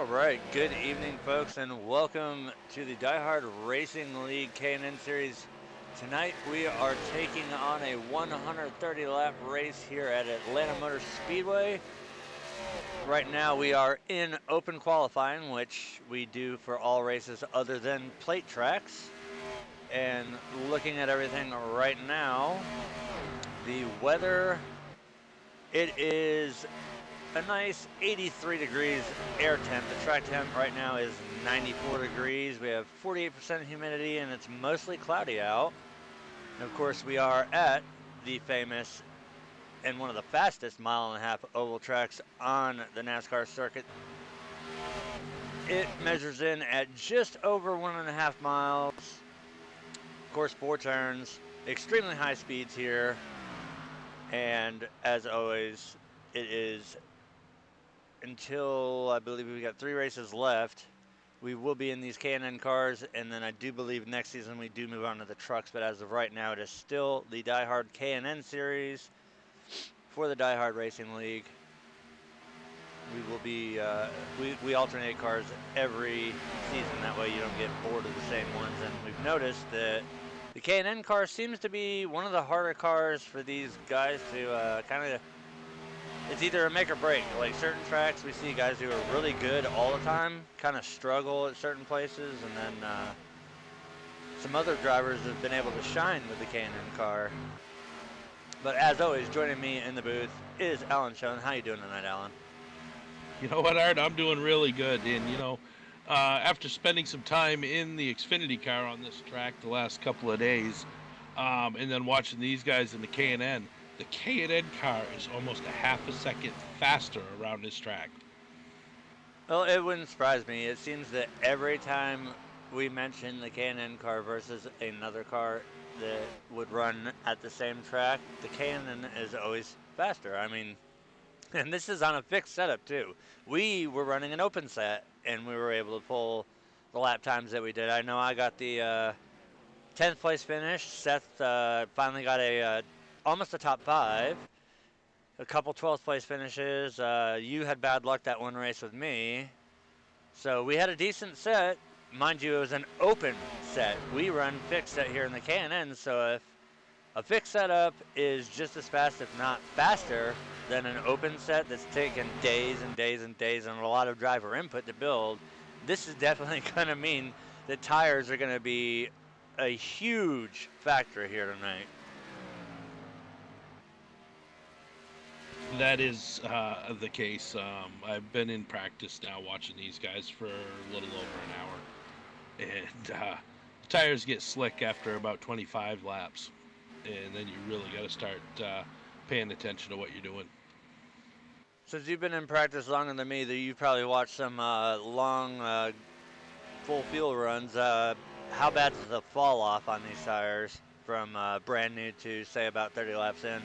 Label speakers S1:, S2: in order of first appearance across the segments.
S1: right, good evening, folks, and welcome to the Diehard Racing League K&N Series. Tonight we are taking on a 130 lap race here at Atlanta Motor Speedway. Right now we are in open qualifying, which we do for all races other than plate tracks. And looking at everything right now, the weather, it is a nice 83 degrees air temp. The track temp right now is 94 degrees. We have 48% humidity and it's mostly cloudy out. And of course, we are at the famous and one of the fastest mile-and-a-half oval tracks on the NASCAR circuit. It measures in at just over 1.5 miles. Of course, 4 turns, extremely high speeds here. And as always, it is until I believe we've got 3 races left. We will be in these K&N cars, and then I do believe next season we do move on to the trucks, but as of right now, it is still the Diehard K&N Series for the Diehard Racing League. We will be, we alternate cars every season, that way you don't get bored of the same ones, and we've noticed that the K&N car seems to be one of the harder cars for these guys to kind of, it's either a make or break. Like certain tracks, we see guys who are really good all the time kind of struggle at certain places, and then some other drivers have been able to shine with the K&N car. But as always, joining me in the booth is Alan Schoen. How you doing tonight, Alan?
S2: You know what, Art? I'm doing really good. And, after spending some time in the Xfinity car on this track the last couple of days, and then watching these guys in the K&N, the K&N car is almost a half a second faster around this track.
S1: Well, it wouldn't surprise me. It seems that every time we mention the K&N car versus another car that would run at the same track, the K&N is always faster. I mean, and this is on a fixed setup too. We were running an open set, and we were able to pull the lap times that we did. I know I got the 10th place finish. Seth finally got a almost a top 5. A couple 12th place finishes. You had bad luck that one race with me. So we had a decent set. Mind you, it was an open set. We run fixed set here in the K&N, so if a fixed setup is just as fast, if not faster, than an open set that's taken days and days and days and a lot of driver input to build, this is definitely going to mean that tires are going to be a huge factor here tonight.
S2: That is the case. I've been in practice now watching these guys for a little over an hour. And the tires get slick after about 25 laps. And then you really got to start paying attention to what you're doing.
S1: Since you've been in practice longer than me, you've probably watched some long full fuel runs. How bad is the fall off on these tires from brand new to, say, about 30 laps in?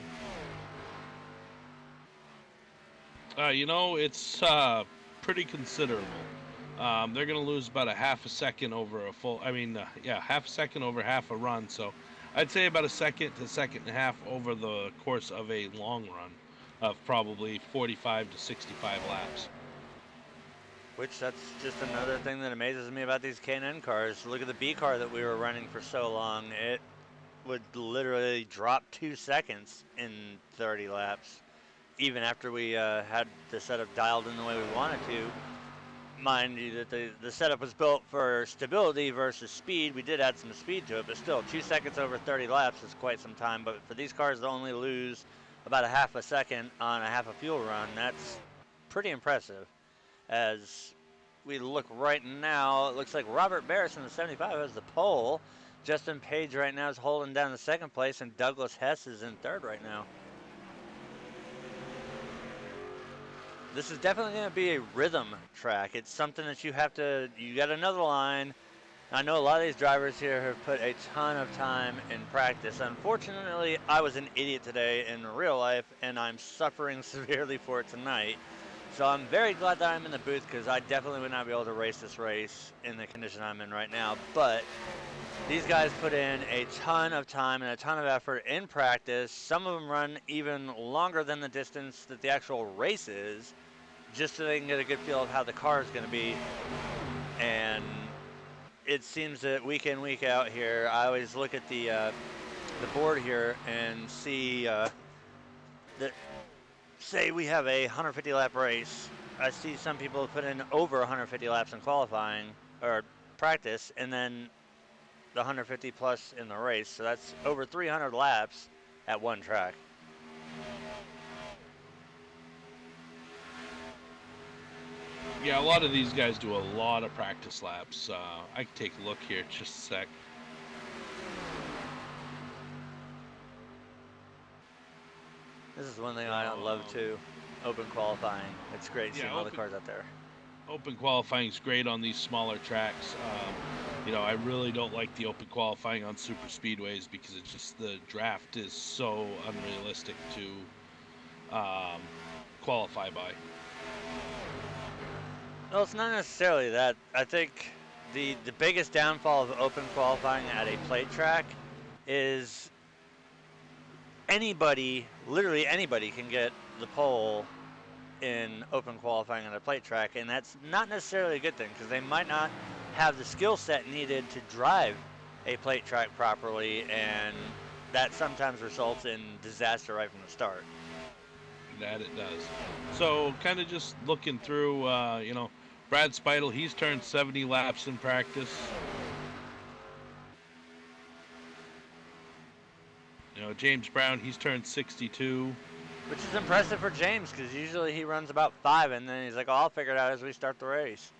S2: It's pretty considerable. They're going to lose about a half a second over a full. Half a second over half a run. So I'd say about a second to second and a half over the course of a long run of probably 45 to 65 laps.
S1: Which, that's just another thing that amazes me about these K&N cars. Look at the B car that we were running for so long. It would literally drop 2 seconds in 30 laps, even after we had the setup dialed in the way we wanted to. Mind you that the setup was built for stability versus speed. We did add some speed to it, but still, 2 seconds over 30 laps is quite some time. But for these cars to only lose about a half a second on a half a fuel run, that's pretty impressive. As we look right now, it looks like Robert Barris in the 75 has the pole. Justin Page right now is holding down the second place, and Douglas Hess is in third right now. This is definitely going to be a rhythm track. It's something that you got another line. I know a lot of these drivers here have put a ton of time in practice. Unfortunately, I was an idiot today in real life, and I'm suffering severely for it tonight. So I'm very glad that I'm in the booth, because I definitely would not be able to race this race in the condition I'm in right now. But these guys put in a ton of time and a ton of effort in practice. Some of them run even longer than the distance that the actual race is. just so they can get a good feel of how the car is going to be. And it seems that week in, week out here, I always look at the board here and see that, say we have a 150 lap race. I see some people put in over 150 laps in qualifying or practice, and then the 150 plus in the race. So that's over 300 laps at one track.
S2: Yeah, a lot of these guys do a lot of practice laps. I can take a look here, just a sec.
S1: This is one thing I love too, open qualifying. It's great seeing all the cars out there.
S2: Open qualifying is great on these smaller tracks. I really don't like the open qualifying on super speedways because it's just the draft is so unrealistic to qualify by.
S1: No, it's not necessarily that. I think the biggest downfall of open qualifying at a plate track is anybody, literally anybody, can get the pole in open qualifying on a plate track, and that's not necessarily a good thing because they might not have the skill set needed to drive a plate track properly, and that sometimes results in disaster right from the start.
S2: That it does. So kind of just looking through, Brad Speidel, he's turned 70 laps in practice. James Brown, he's turned 62.
S1: Which is impressive for James, because usually he runs about 5, and then he's like, oh, I'll figure it out as we start the race.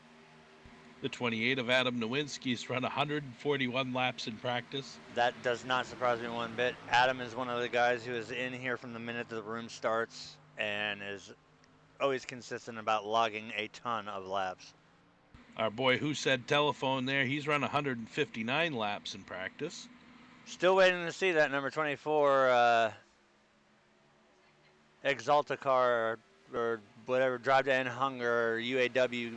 S2: The 28 of Adam Nowinski's run 141 laps in practice.
S1: That does not surprise me one bit. Adam is one of the guys who is in here from the minute the room starts and is always consistent about logging a ton of laps.
S2: Our boy Who Said Telephone there, he's run 159 laps in practice.
S1: Still waiting to see that number 24 Exalta car or whatever, Drive to End Hunger or UAW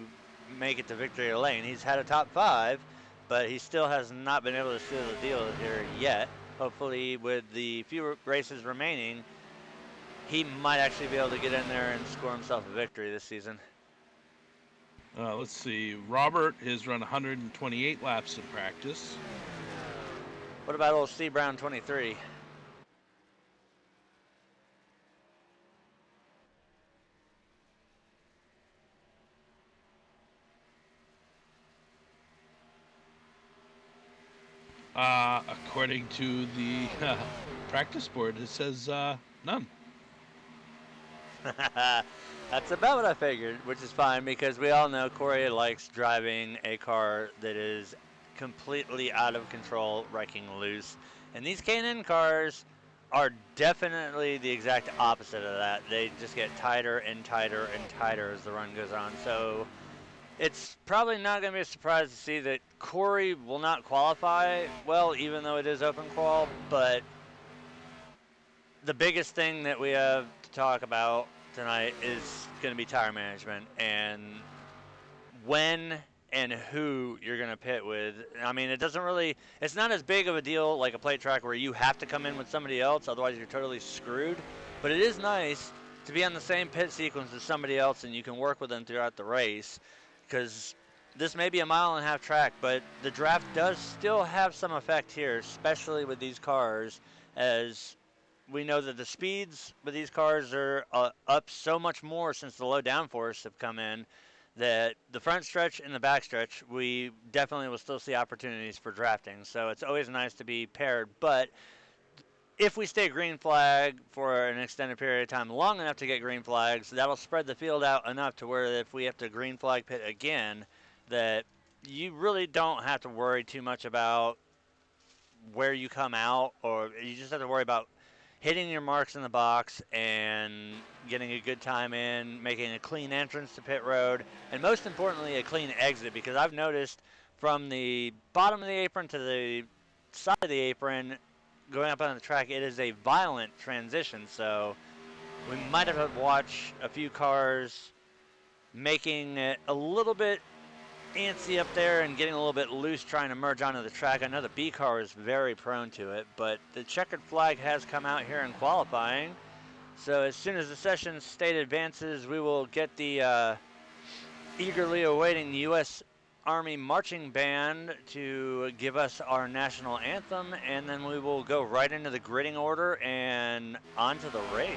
S1: make it to victory lane. He's had a top 5, but he still has not been able to seal the deal here yet. Hopefully with the few races remaining, he might actually be able to get in there and score himself a victory this season.
S2: Let's see. Robert has run 128 laps in practice.
S1: What about old Steve Brown 23?
S2: According to the practice board, it says none.
S1: That's about what I figured, which is fine because we all know Corey likes driving a car that is completely out of control, wrecking loose. And these K&N cars are definitely the exact opposite of that. They just get tighter and tighter and tighter as the run goes on. So it's probably not going to be a surprise to see that Corey will not qualify well, even though it is open qual. But the biggest thing that we have to talk about tonight is going to be tire management and when and who you're going to pit with. I mean, it's not as big of a deal like a plate track where you have to come in with somebody else, otherwise you're totally screwed. But it is nice to be on the same pit sequence as somebody else and you can work with them throughout the race, because this may be a 1.5 mile track, but the draft does still have some effect here, especially with these cars, as we know that the speeds with these cars are up so much more since the low downforce have come in, that the front stretch and the back stretch, we definitely will still see opportunities for drafting. So it's always nice to be paired. But if we stay green flag for an extended period of time, long enough to get green flags, that'll spread the field out enough to where if we have to green flag pit again, that you really don't have to worry too much about where you come out, or you just have to worry about hitting your marks in the box and getting a good time in, making a clean entrance to pit road, and most importantly, a clean exit, because I've noticed from the bottom of the apron to the side of the apron, going up on the track, it is a violent transition. So we might have to watch a few cars making it a little bit antsy up there and getting a little bit loose trying to merge onto the track. I know the B car is very prone to it, but the checkered flag has come out here in qualifying, So as soon as the session state advances, we will get the eagerly awaiting U.S. Army Marching Band to give us our national anthem, and then we will go right into the gridding order and onto the race.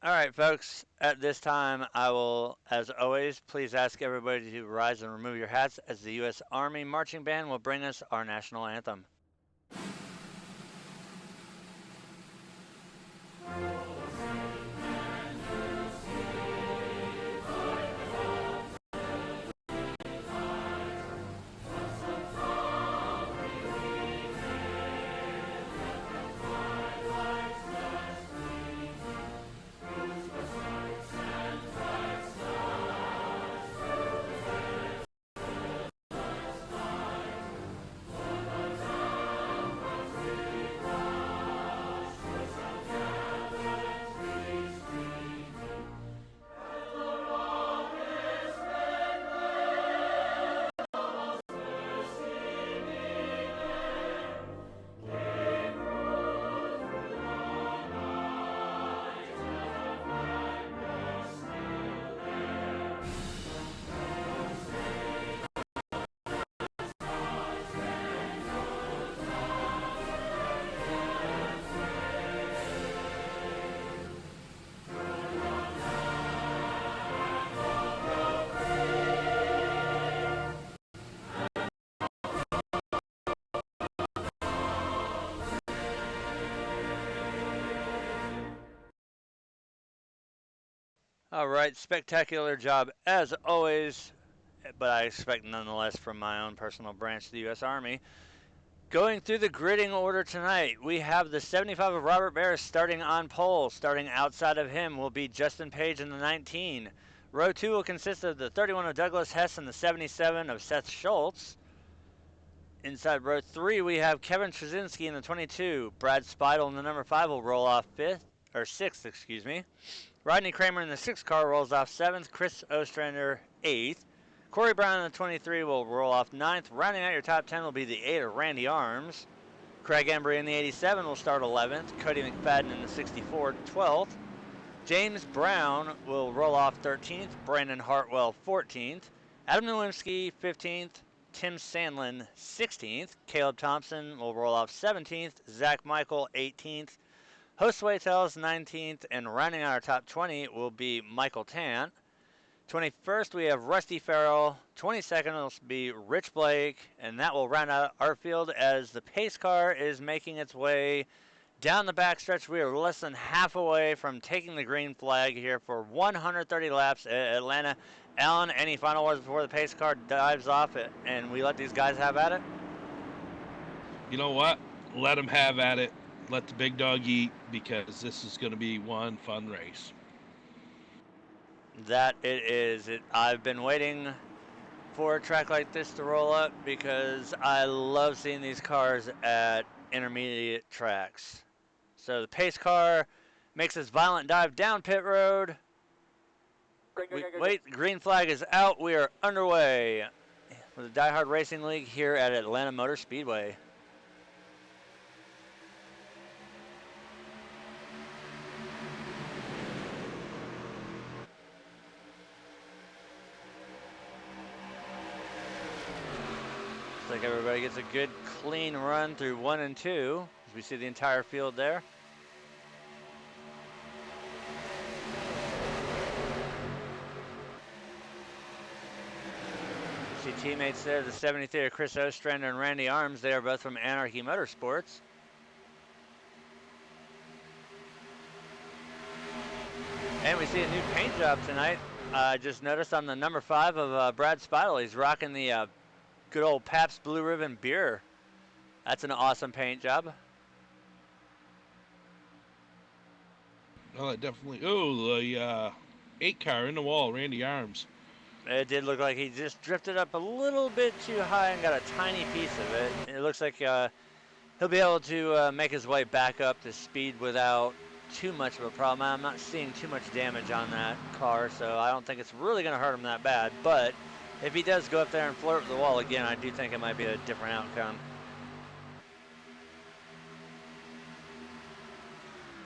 S1: All right, folks, at this time, I will, as always, please ask everybody to rise and remove your hats as the U.S. Army Marching Band will bring us our national anthem. All right, spectacular job as always, but I expect nonetheless from my own personal branch, the U.S. Army. Going through the gridding order tonight, we have the 75 of Robert Barris starting on pole. Starting outside of him will be Justin Page in the 19. Row 2 will consist of the 31 of Douglas Hess and the 77 of Seth Schultz. Inside row 3, we have Kevin Trzynski in the 22. Brad Speidel in the number 5 will roll off 6th, excuse me. Rodney Kramer in the 6th car rolls off 7th. Chris Ostrander 8th. Corey Brown in the 23 will roll off 9th. Rounding out your top 10 will be the 8 of Randy Arms. Craig Embry in the 87 will start 11th. Cody McFadden in the 64 12th. James Brown will roll off 13th. Brandon Hartwell 14th. Adam Nowinski 15th. Tim Sandlin 16th. Caleb Thompson will roll off 17th. Zach Michael 18th. Josue Tellez 19th, and rounding out our top 20 will be Michael Tant. 21st, we have Rusty Farrell. 22nd will be Rich Blake, and that will round out our field as the pace car is making its way down the backstretch. We are less than half away from taking the green flag here for 130 laps at Atlanta. Alan, any final words before the pace car dives off and we let these guys have at it?
S2: You know what? Let them have at it. Let the big dog eat, because this is going to be one fun race.
S1: That it is. I've been waiting for a track like this to roll up because I love seeing these cars at intermediate tracks. So the pace car makes its violent dive down pit road. Wait, green flag is out. We are underway with the Diehard Racing League here at Atlanta Motor Speedway. Looks like everybody gets a good clean run through 1 and 2 as we see the entire field there. See teammates there, the 73 of Chris Ostrander and Randy Arms. They are both from Anarchy Motorsports. And we see a new paint job tonight. I just noticed on the number 5 of Brad Speidel, he's rocking the good old Pabst Blue Ribbon beer. That's an awesome paint job.
S2: Oh, it definitely. Oh, the 8 car in the wall, Randy Arms.
S1: It did look like he just drifted up a little bit too high and got a tiny piece of it. It looks like he'll be able to make his way back up to speed without too much of a problem. I'm not seeing too much damage on that car, so I don't think it's really going to hurt him that bad. But if he does go up there and flirt with the wall again, I do think it might be a different outcome.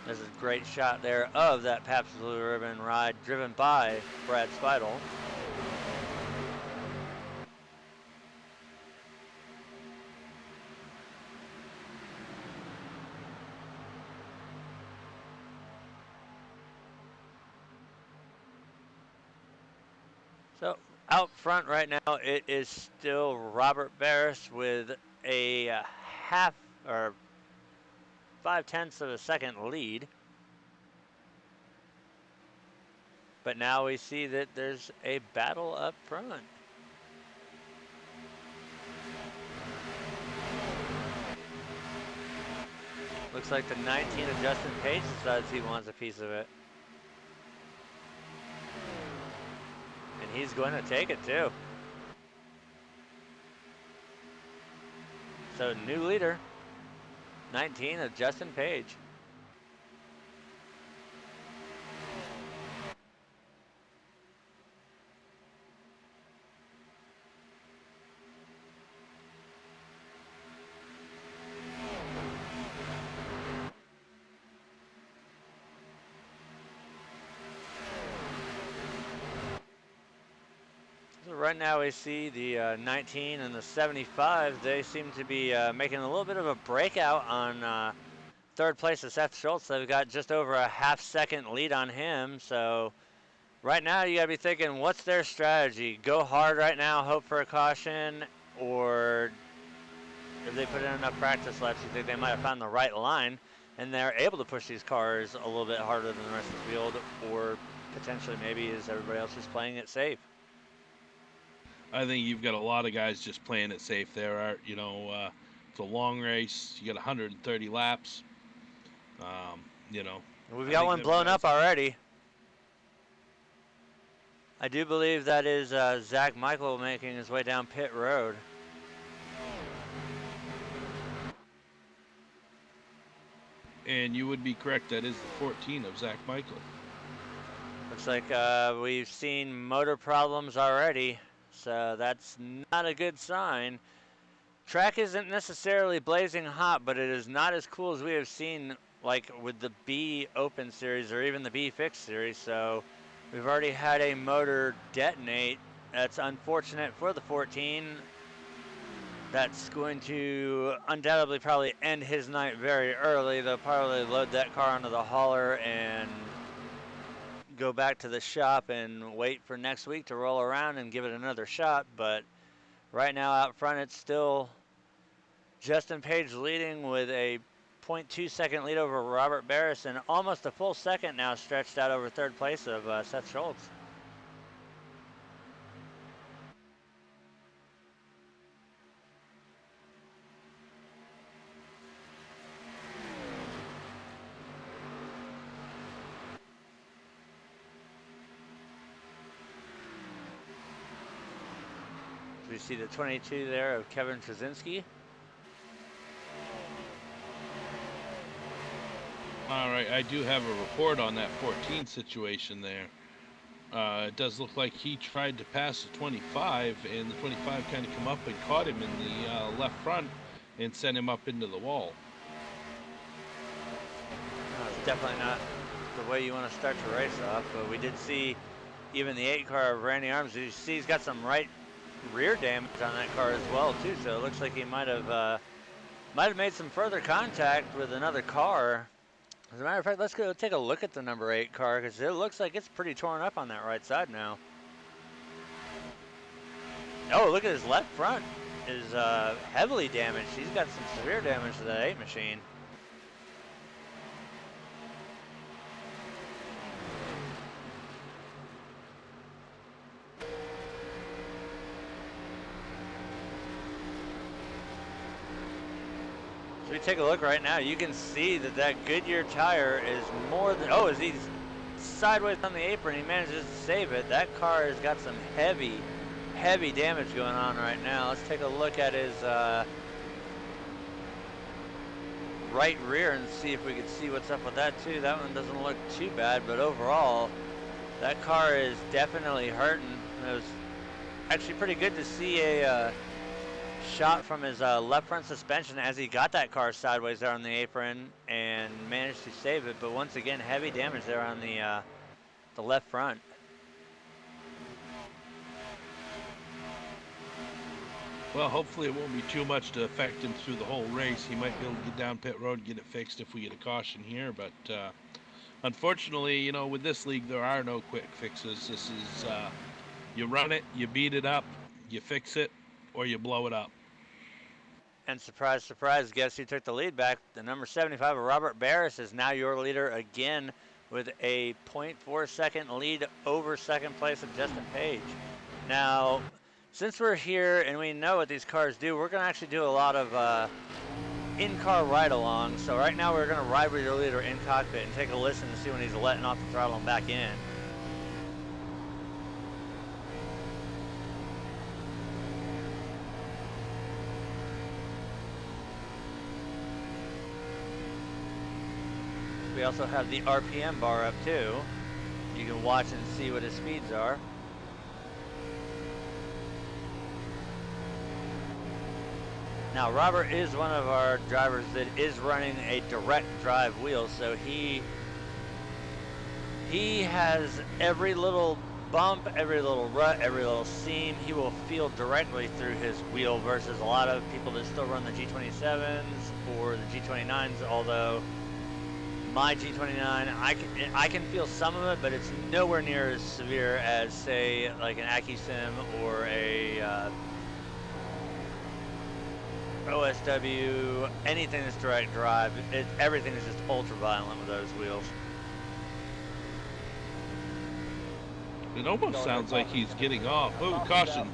S1: There's a great shot there of that Pabst Blue Ribbon ride driven by Brad Speidel. So out front right now, it is still Robert Barris with a half or 5/10 of a second lead. But now we see that there's a battle up front. Looks like the 19 of Justin Page decides he wants a piece of it. And he's going to take it too. So new leader, 19 of Justin Page. Right now we see the 19 and the 75. They seem to be making a little bit of a breakout on third place of Seth Schultz. They've got just over a half-second lead on him. So right now you got to be thinking, what's their strategy? Go hard right now, hope for a caution, or if they put in enough practice laps, you think they might have found the right line and they're able to push these cars a little bit harder than the rest of the field, or potentially maybe is everybody else just playing it safe?
S2: I think you've got a lot of guys just playing it safe there, Art. You know, it's a long race. You got 130 laps. You know.
S1: We've got one blown up already. I do believe that is Zach Michael making his way down pit road.
S2: And you would be correct. That is the 14 of Zach Michael.
S1: Looks like we've seen motor problems already. So that's not a good sign. Track isn't necessarily blazing hot, but it is not as cool as we have seen like with the B Open Series or even the B Fixed Series. So we've already had a motor detonate. That's unfortunate for the 14. That's going to undoubtedly probably end his night very early. They'll probably load that car onto the hauler and go back to the shop and wait for next week to roll around and give it another shot. But right now out front, it's still Justin Page leading with a 0.2 second lead over Robert Barris, and almost a full second now stretched out over third place of Seth Schultz. We see the 22 there of Kevin Trzynski.
S2: All right, I do have a report on that 14 situation there. It does look like he tried to pass the 25, and the 25 kind of come up and caught him in the left front and sent him up into the wall.
S1: It's definitely not the way you want to start your race off, but we did see even the 8 car of Randy Arms. You see he's got some right rear damage on that car as well too, so it looks like he might have made some further contact with another car. As a matter of fact, let's go take a look at the number 8 car, because it looks like it's pretty torn up on that right side now. Oh, look at his left front is heavily damaged. He's got some severe damage to that 8 machine. We take a look right now, you can see that that Goodyear tire is more than, oh, as he's sideways on the apron, he manages to save it. That car has got some heavy, heavy damage going on right now. Let's take a look at his right rear and see if we could see what's up with that too. That one doesn't look too bad, but overall, that car is definitely hurting. It was actually pretty good to see a shot from his left front suspension as he got that car sideways there on the apron and managed to save it. But once again, heavy damage there on the left front.
S2: Well, hopefully it won't be too much to affect him through the whole race. He might be able to get down pit road and get it fixed if we get a caution here. But unfortunately, you know, with this league, there are no quick fixes. This is, you run it, you beat it up, you fix it, or you blow it up.
S1: And surprise, surprise, guess who took the lead back? The number 75 of Robert Barris is now your leader again with a 0.4 second lead over second place of Justin Page. Now, since we're here and we know what these cars do, we're going to actually do a lot of in-car ride-along. So right now we're going to ride with your leader in cockpit and take a listen to see when he's letting off the throttle and back in. We also have the RPM bar up too. You can watch and see what his speeds are. Now Robert is one of our drivers that is running a direct drive wheel, so he has every little bump, every little rut, every little seam, he will feel directly through his wheel versus a lot of people that still run the G27s or the G29s, although my G29, I can feel some of it, but it's nowhere near as severe as, say, like an AccuSim or a OSW, anything that's direct drive. Everything is just ultra violent with those wheels.
S2: It almost sounds like he's getting off. Oh, caution.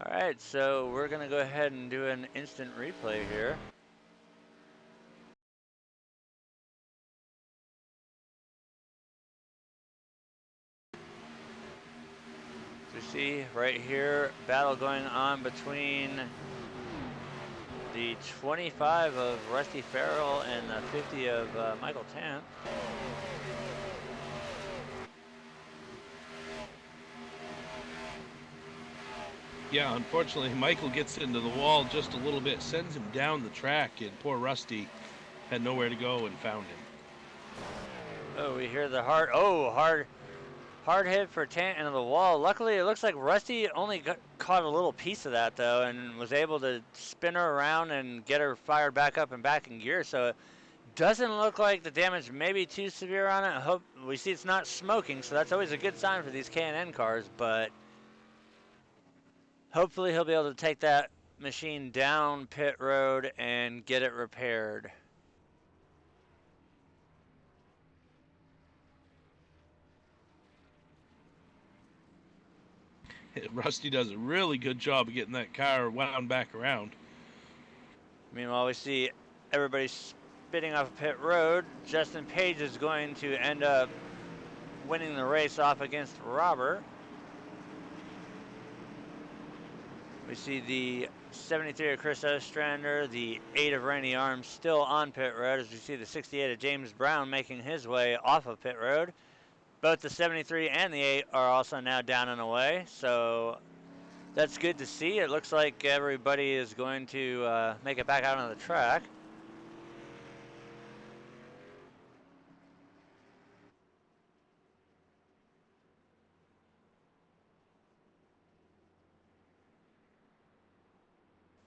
S1: All right, so we're gonna go ahead and do an instant replay here. So you see right here, battle going on between the 25 of Rusty Farrell and the 50 of Michael Tant.
S2: Yeah, unfortunately, Michael gets into the wall just a little bit, sends him down the track, and poor Rusty had nowhere to go and found him.
S1: Oh, we hear the hard hit for Tant into the wall. Luckily, it looks like Rusty only caught a little piece of that, though, and was able to spin her around and get her fired back up and back in gear. So it doesn't look like the damage may be too severe on it. I hope we see it's not smoking, so that's always a good sign for these K&N cars, but hopefully he'll be able to take that machine down pit road and get it repaired.
S2: Rusty does a really good job of getting that car wound back around.
S1: Meanwhile, we see everybody spitting off pit road. Justin Page is going to end up winning the race off against Robert. We see the 73 of Chris Ostrander, the 8 of Randy Arms still on pit road, as we see the 68 of James Brown making his way off of pit road. Both the 73 and the 8 are also now down and away, so that's good to see. It looks like everybody is going to make it back out on the track.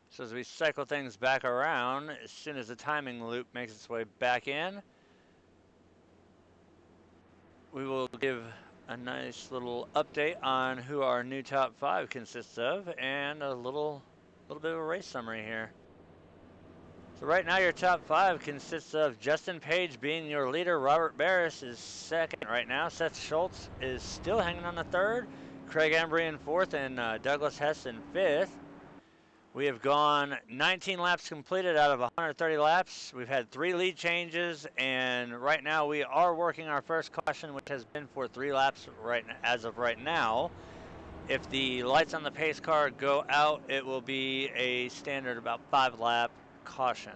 S1: So as we cycle things back around, as soon as the timing loop makes its way back in, we will give a nice little update on who our new top 5 consists of and a little bit of a race summary here. So right now your top 5 consists of Justin Page being your leader. Robert Barris is second right now. Seth Schultz is still hanging on the third. Craig Embry in 4th and Douglas Hess in 5th. We have gone 19 laps completed out of 130 laps. We've had 3 lead changes, and right now we are working our first caution, which has been for 3 laps as of right now. If the lights on the pace car go out, it will be a standard about 5-lap caution.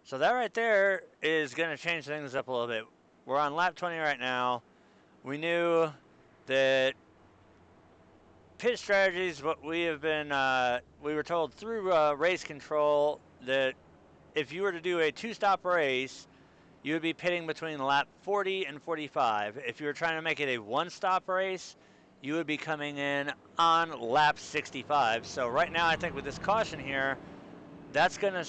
S1: So that right there is going to change things up a little bit. We're on lap 20 right now. We knew that pit strategies, what we have been, we were told through race control that if you were to do a 2-stop race, you would be pitting between lap 40 and 45. If you were trying to make it a 1-stop race, you would be coming in on lap 65. So right now, I think with this caution here, that's going to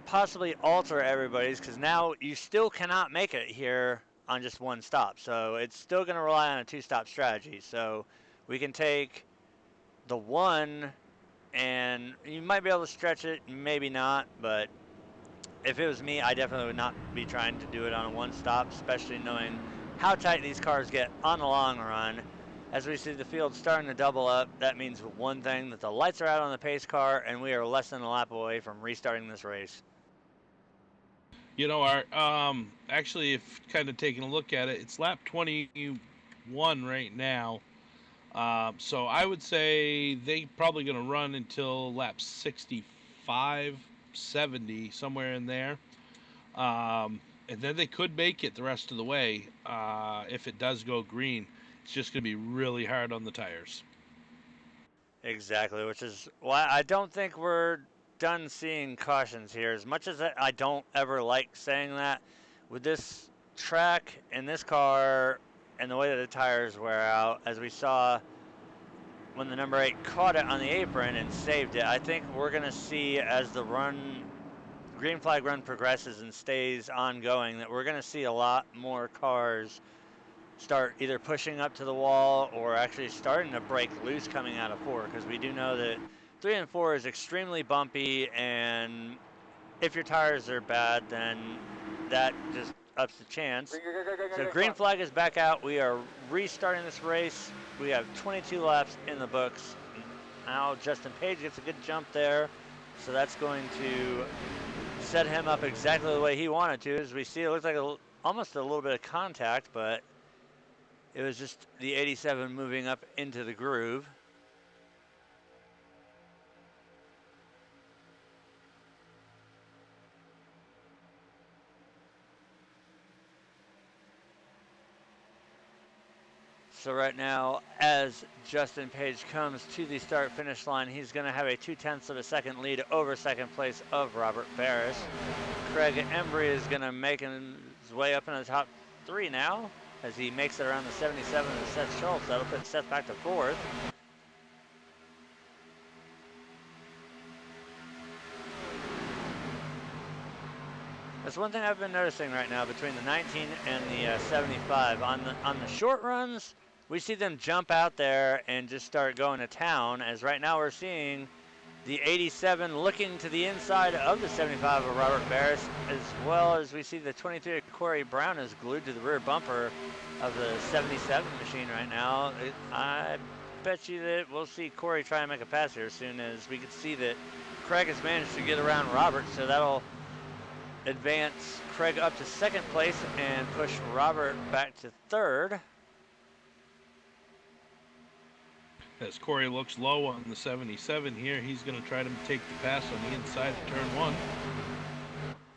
S1: possibly alter everybody's, because now you still cannot make it here on just 1 stop. So it's still going to rely on a 2-stop strategy. So we can take the 1 and you might be able to stretch it, maybe not, but if it was me, I definitely would not be trying to do it on a 1-stop, especially knowing how tight these cars get on the long run. As we see the field starting to double up, that means one thing, that the lights are out on the pace car and we are less than a lap away from restarting this race.
S2: You know, Art, actually, if kind of taking a look at it, it's lap 21 right now. So I would say they probably going to run until lap 65, 70, somewhere in there. And then they could make it the rest of the way if it does go green. It's just going to be really hard on the tires.
S1: Exactly, which is why I don't think we're done seeing cautions here. As much as I don't ever like saying that, with this track and this car and the way that the tires wear out, as we saw when the number 8 caught it on the apron and saved it, I think we're going to see, as the green flag run progresses and stays ongoing, that we're going to see a lot more cars start either pushing up to the wall or actually starting to break loose coming out of 4, because we do know that 3 and 4 is extremely bumpy, and if your tires are bad, then that just ups the chance. So green flag is back out. We are restarting this race. We have 22 laps in the books. Now Justin Page gets a good jump there, so that's going to set him up exactly the way he wanted to. As we see, it looks like almost a little bit of contact, but it was just the 87 moving up into the groove. So right now, as Justin Page comes to the start-finish line, he's going to have a 0.2 of a second lead over second place of Robert Barris. Craig Embry is going to make his way up in the top 3 now, as he makes it around the 77 of Seth Schultz. That'll put Seth back to 4th. That's one thing I've been noticing right now between the 19 and the 75. On the short runs, we see them jump out there and just start going to town, as right now we're seeing the 87 looking to the inside of the 75 of Robert Barris, as well as we see the 23 of Corey Brown is glued to the rear bumper of the 77 machine right now. I bet you that we'll see Corey try and make a pass here soon, as we can see that Craig has managed to get around Robert, so that'll advance Craig up to 2nd place and push Robert back to 3rd.
S2: As Corey looks low on the 77 here, he's going to try to take the pass on the inside of turn 1.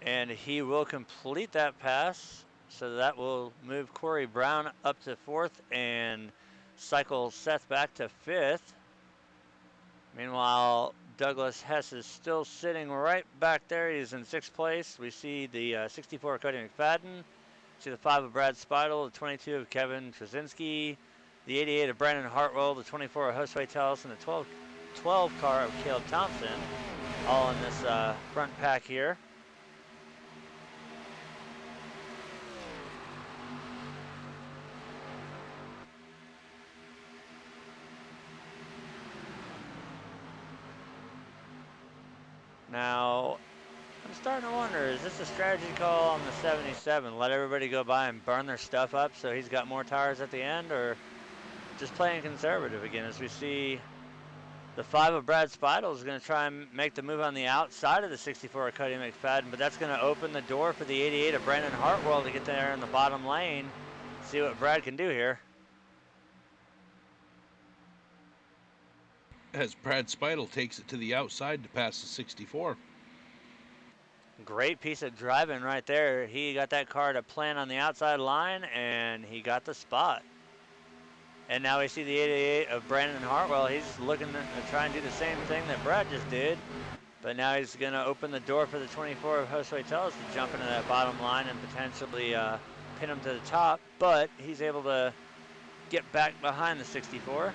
S1: And he will complete that pass, so that will move Corey Brown up to 4th and cycle Seth back to 5th. Meanwhile, Douglas Hess is still sitting right back there. He's in 6th place. We see the 64 of Cody McFadden, see the 5 of Brad Speidel, the 22 of Kevin Trzynski, the 88 of Brandon Hartwell, the 24 of Josue Tellis, and the 12 car of Caleb Thompson, all in this front pack here. Now, I'm starting to wonder, is this a strategy call on the 77? Let everybody go by and burn their stuff up so he's got more tires at the end, or just playing conservative again as we see the 5 of Brad Speidel is going to try and make the move on the outside of the 64 of Cody McFadden, but that's going to open the door for the 88 of Brandon Hartwell to get there in the bottom lane. See what Brad can do here.
S2: As Brad Speidel takes it to the outside to pass the 64.
S1: Great piece of driving right there. He got that car to plant on the outside line, and he got the spot. And now we see the 88 of Brandon Hartwell. He's looking to try and do the same thing that Brad just did. But now he's going to open the door for the 24 of Josue Tellez to jump into that bottom line and potentially pin him to the top. But he's able to get back behind the 64.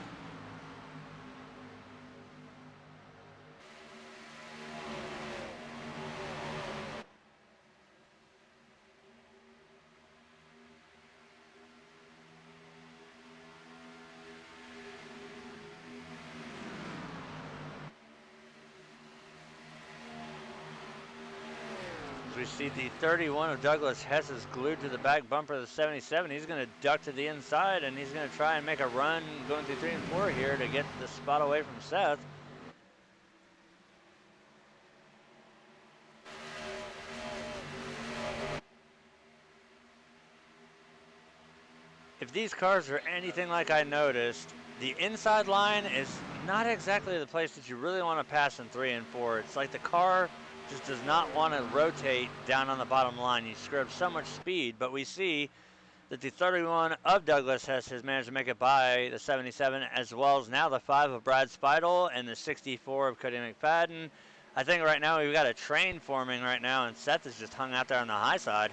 S1: We see the 31 of Douglas Hess is glued to the back bumper of the 77. He's going to duck to the inside, and he's going to try and make a run going through 3 and 4 here to get the spot away from Seth. If these cars are anything like I noticed, the inside line is not exactly the place that you really want to pass in 3 and 4. It's like the car just does not want to rotate down on the bottom line. You screw up so much speed, but we see that the 31 of Douglas Hess has managed to make it by the 77, as well as now the 5 of Brad Speidel and the 64 of Cody McFadden. I think right now we've got a train forming right now, and Seth is just hung out there on the high side.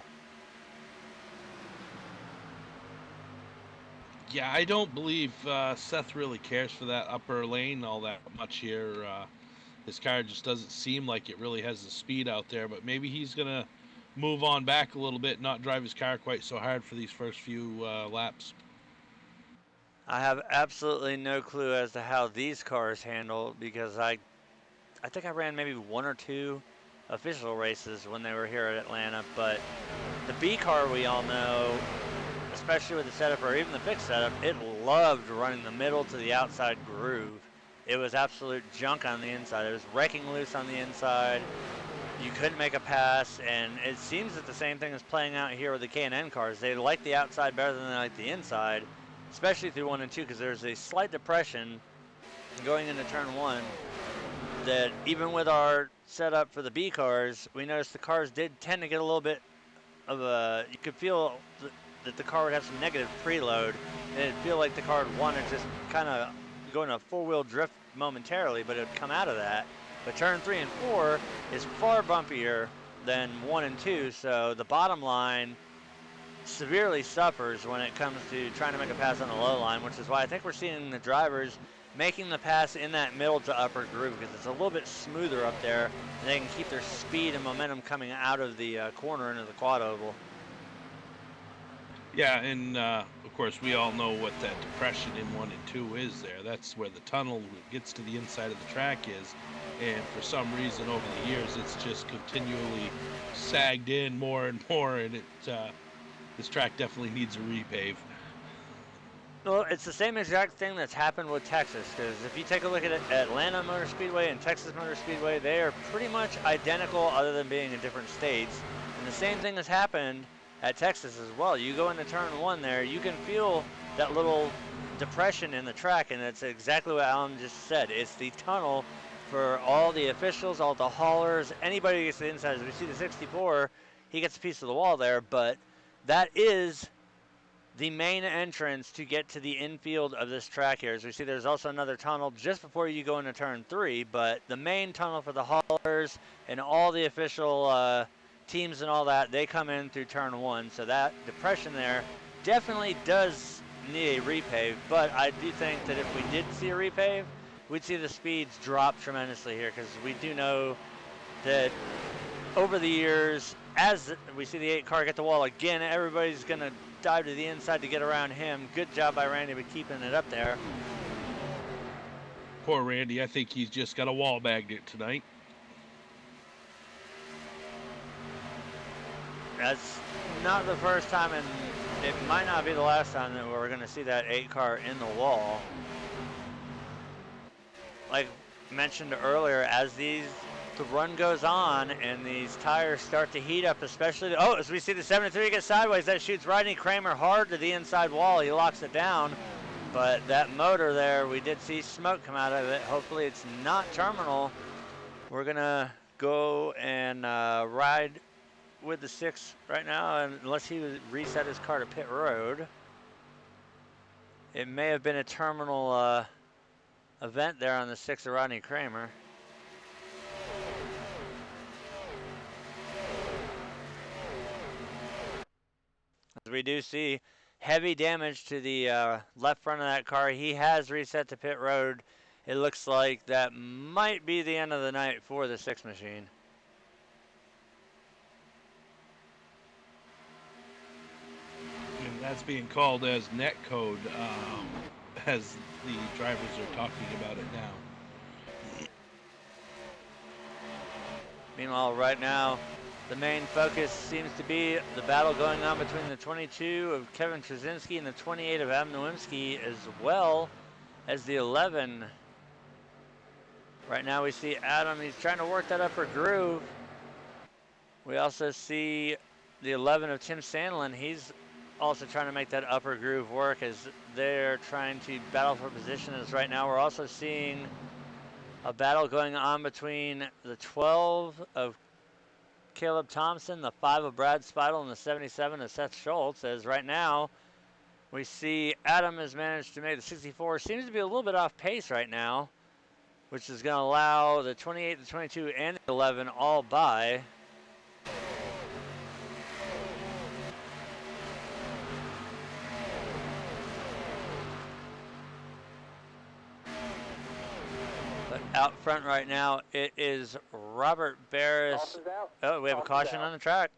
S2: Yeah, I don't believe Seth really cares for that upper lane all that much here. His car just doesn't seem like it really has the speed out there, but maybe he's going to move on back a little bit, not drive his car quite so hard for these first few laps.
S1: I have absolutely no clue as to how these cars handle, because I think I ran maybe 1 or 2 official races when they were here at Atlanta, but the B car, we all know, especially with the setup or even the fixed setup, it loved running the middle to the outside groove. It was absolute junk on the inside. It was wrecking loose on the inside. You couldn't make a pass, and it seems that the same thing is playing out here with the K&N cars. They like the outside better than they like the inside, especially through 1 and 2, because there's a slight depression going into turn 1 that even with our setup for the B cars, we noticed the cars did tend to get a little bit of a, you could feel that the car would have some negative preload, and it'd feel like the car would want to just kind of go in a 4-wheel drift momentarily, but it would come out of that. But turn 3 and 4 is far bumpier than 1 and 2, so the bottom line severely suffers when it comes to trying to make a pass on the low line, which is why I think we're seeing the drivers making the pass in that middle to upper groove, because it's a little bit smoother up there, and they can keep their speed and momentum coming out of the corner into the quad oval.
S2: Yeah, and of course we all know what that depression in 1 and 2 is there. That's where the tunnel gets to the inside of the track is, and for some reason over the years it's just continually sagged in more and more, and this track definitely needs a repave.
S1: Well, it's the same exact thing that's happened with Texas, because if you take a look at Atlanta Motor Speedway and Texas Motor Speedway, they are pretty much identical other than being in different states, and the same thing has happened at Texas as well. You go into turn 1 there, you can feel that little depression in the track, and that's exactly what Alan just said. It's the tunnel for all the officials, all the haulers, anybody who gets to the inside. As we see the 64, he gets a piece of the wall there, but that is the main entrance to get to the infield of this track here. As we see, there's also another tunnel just before you go into turn 3, but the main tunnel for the haulers and all the official teams and all that, they come in through turn 1, so that depression there definitely does need a repave. But I do think that if we did see a repave, we'd see the speeds drop tremendously here, because we do know that over the years, as we see the 8 car get the wall again, everybody's going to dive to the inside to get around him. Good job by Randy with keeping it up there.
S2: Poor Randy, I think he's just got a wall magnet tonight.
S1: That's not the first time, and it might not be the last time that we're going to see that 8 car in the wall. Like mentioned earlier, as the run goes on and these tires start to heat up, especially as we see the 73 get sideways, that shoots Rodney Kramer hard to the inside wall. He locks it down, but that motor there, we did see smoke come out of it. Hopefully it's not terminal. We're gonna go and ride with the 6 right now, unless he would reset his car to pit road. It may have been a terminal event there on the 6 of Rodney Kramer. As we do see heavy damage to the left front of that car. He has reset to pit road. It looks like that might be the end of the night for the 6 machine.
S2: And that's being called as net code, as the drivers are talking about it now.
S1: Meanwhile, right now, the main focus seems to be the battle going on between the 22 of Kevin Trzynski and the 28 of Adam Nowinski, as well as the 11. Right now we see Adam, he's trying to work that upper groove. We also see the 11 of Tim Sandlin. He's also trying to make that upper groove work as they're trying to battle for position. As right now we're also seeing a battle going on between the 12 of Caleb Thompson, the 5 of Brad Speidel, and the 77 of Seth Schultz. As right now we see Adam has managed to make the 64. Seems to be a little bit off pace right now, which is going to allow the 28, the 22, and the 11 all by. But out front right now, it is Robert Barris. Oh, we have a caution on the track.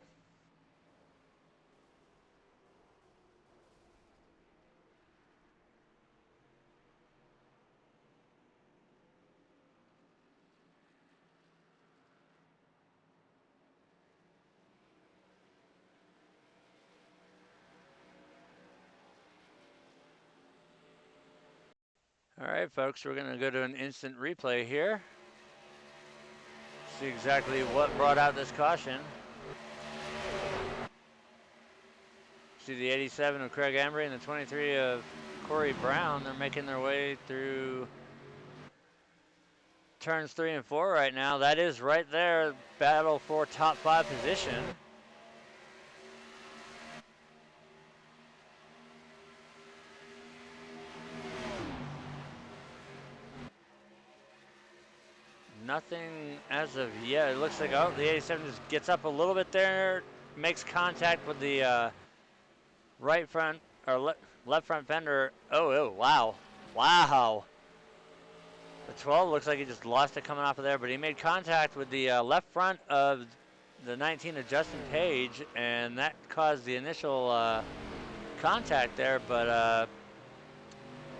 S1: All right, folks, we're going to go to an instant replay here. See exactly what brought out this caution. See the 87 of Craig Embry and the 23 of Corey Brown. They're making their way through turns 3 and 4 right now. That is right there, battle for top 5 position. Nothing as of yet. It looks like, the 87 just gets up a little bit there, makes contact with the right front, or left front fender. Oh, wow. Wow. The 12 looks like he just lost it coming off of there, but he made contact with the left front of the 19 of Justin Page, and that caused the initial contact there, but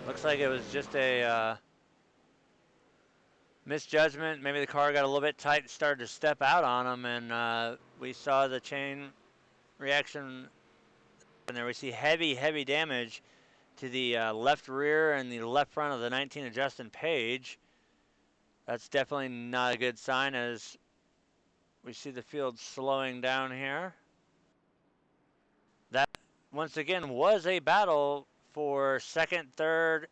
S1: looks like it was just a misjudgment. Maybe the car got a little bit tight and started to step out on him, and we saw the chain reaction. And there we see heavy damage to the left rear and the left front of the 19 of Justin Page. That's definitely not a good sign as we see the field slowing down here. That, once again, was a battle for second, third,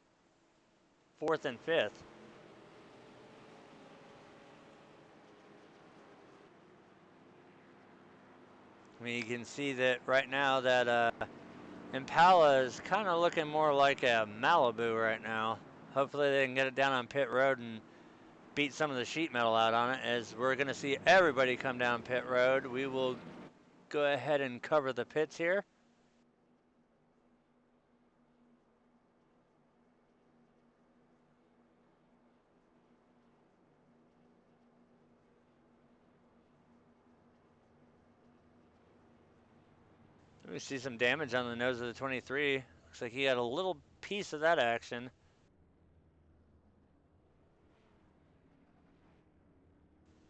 S1: fourth, and fifth. I mean, you can see that right now that Impala is kind of looking more like a Malibu right now. Hopefully they can get it down on pit road and beat some of the sheet metal out on it, as we're going to see everybody come down pit road. We will go ahead and cover the pits here. We see some damage on the nose of the 23. Looks like he had a little piece of that action.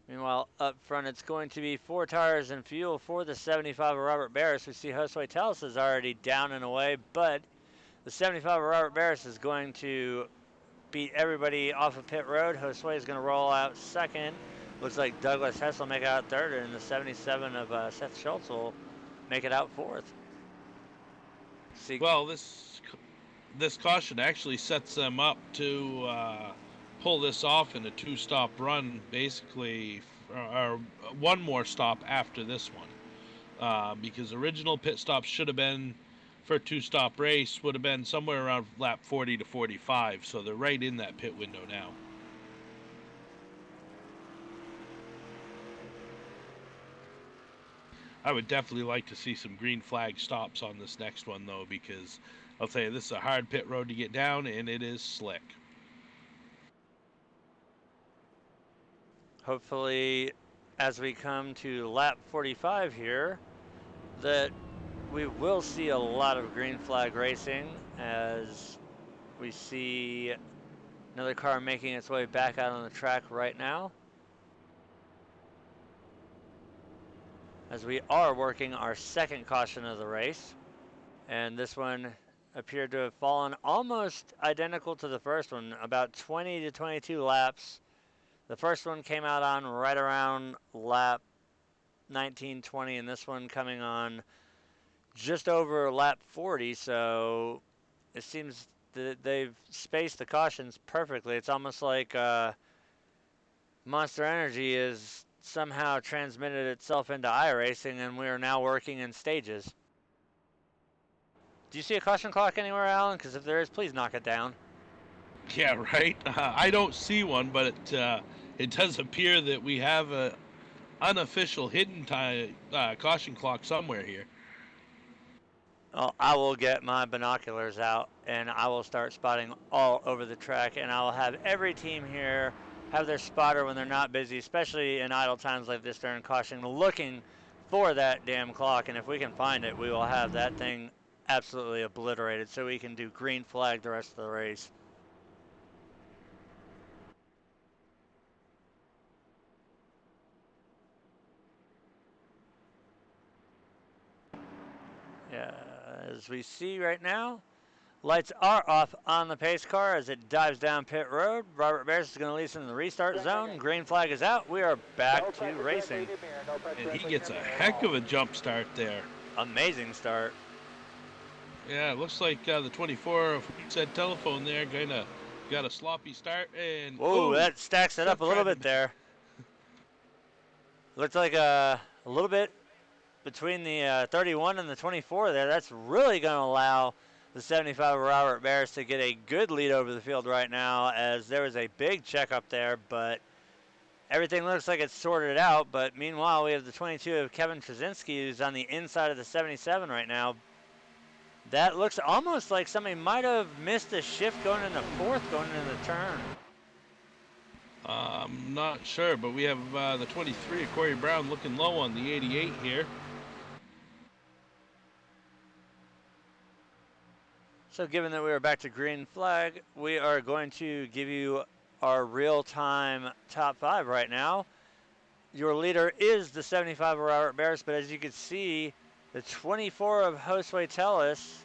S1: Meanwhile, Meanwhile, up front, it's going to be 4 tires and fuel for the 75 of Robert Barris. We see Josue Teles is already down and away, but the 75 of Robert Barris is going to beat everybody off of pit road. Josue is going to roll out second. Looks like Douglas Hess will make it out third, and the 77 of Seth Schultz will make it out fourth.
S2: Well, this caution actually sets them up to pull this off in a 2-stop run, basically, or one more stop after this one, because original pit stop should have been for a 2-stop race would have been somewhere around lap 40 to 45, so they're right in that pit window now. I would definitely like to see some green flag stops on this next one, though, because I'll tell you, this is a hard pit road to get down, and it is slick.
S1: Hopefully, as we come to lap 45 here, that we will see a lot of green flag racing as we see another car making its way back out on the track right now. As we are working our second caution of the race. And this one appeared to have fallen almost identical to the first one, about 20 to 22 laps. The first one came out on right around lap 19-20, and this one coming on just over lap 40, so it seems that they've spaced the cautions perfectly. It's almost like Monster Energy is somehow transmitted itself into iRacing, and we are now working in stages. Do you see a caution clock anywhere, Alan? Because if there is, please knock it down.
S2: Yeah, right. I don't see one, but it does appear that we have a unofficial hidden caution clock somewhere here.
S1: Well, I will get my binoculars out, and I will start spotting all over the track, and I will have every team here have their spotter when they're not busy, especially in idle times like this during caution, looking for that damn clock. And if we can find it, we will have that thing absolutely obliterated so we can do green flag the rest of the race. Yeah, as we see right now, lights are off on the pace car as it dives down pit road. Robert Barris is going to lead us in the restart zone. Green flag is out. We are back to racing.
S2: And he gets a heck of a jump start there.
S1: Amazing start.
S2: Yeah, it looks like the 24 of said telephone there got a sloppy start. And
S1: whoa, that stacks it up a little bit there. Looks like a little bit between the 31 and the 24 there. That's really going to allow the 75 of Robert Barris to get a good lead over the field right now, as there was a big check up there, but everything looks like it's sorted out. But meanwhile, we have the 22 of Kevin Trzynski, who's on the inside of the 77 right now. That looks almost like somebody might have missed a shift going into fourth, going into the turn.
S2: I'm not sure, but we have the 23 of Corey Brown looking low on the 88 here.
S1: So given that we are back to green flag, we are going to give you our real-time top 5 right now. Your leader is the 75 of Robert Barris, but as you can see, the 24 of Josue Teles,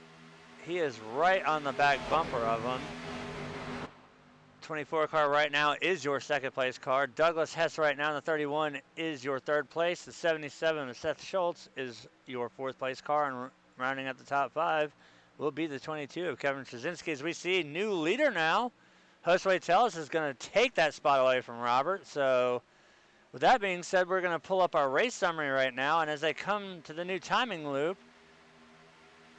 S1: he is right on the back bumper of him. 24 car right now is your second place car. Douglas Hess right now in the 31 is your third place. The 77 of Seth Schultz is your fourth place car, and rounding out the top 5 will be the 22 of Kevin Trzynski. As we see, new leader now. Josue Teles is going to take that spot away from Robert. So with that being said, we're going to pull up our race summary right now, and as I come to the new timing loop,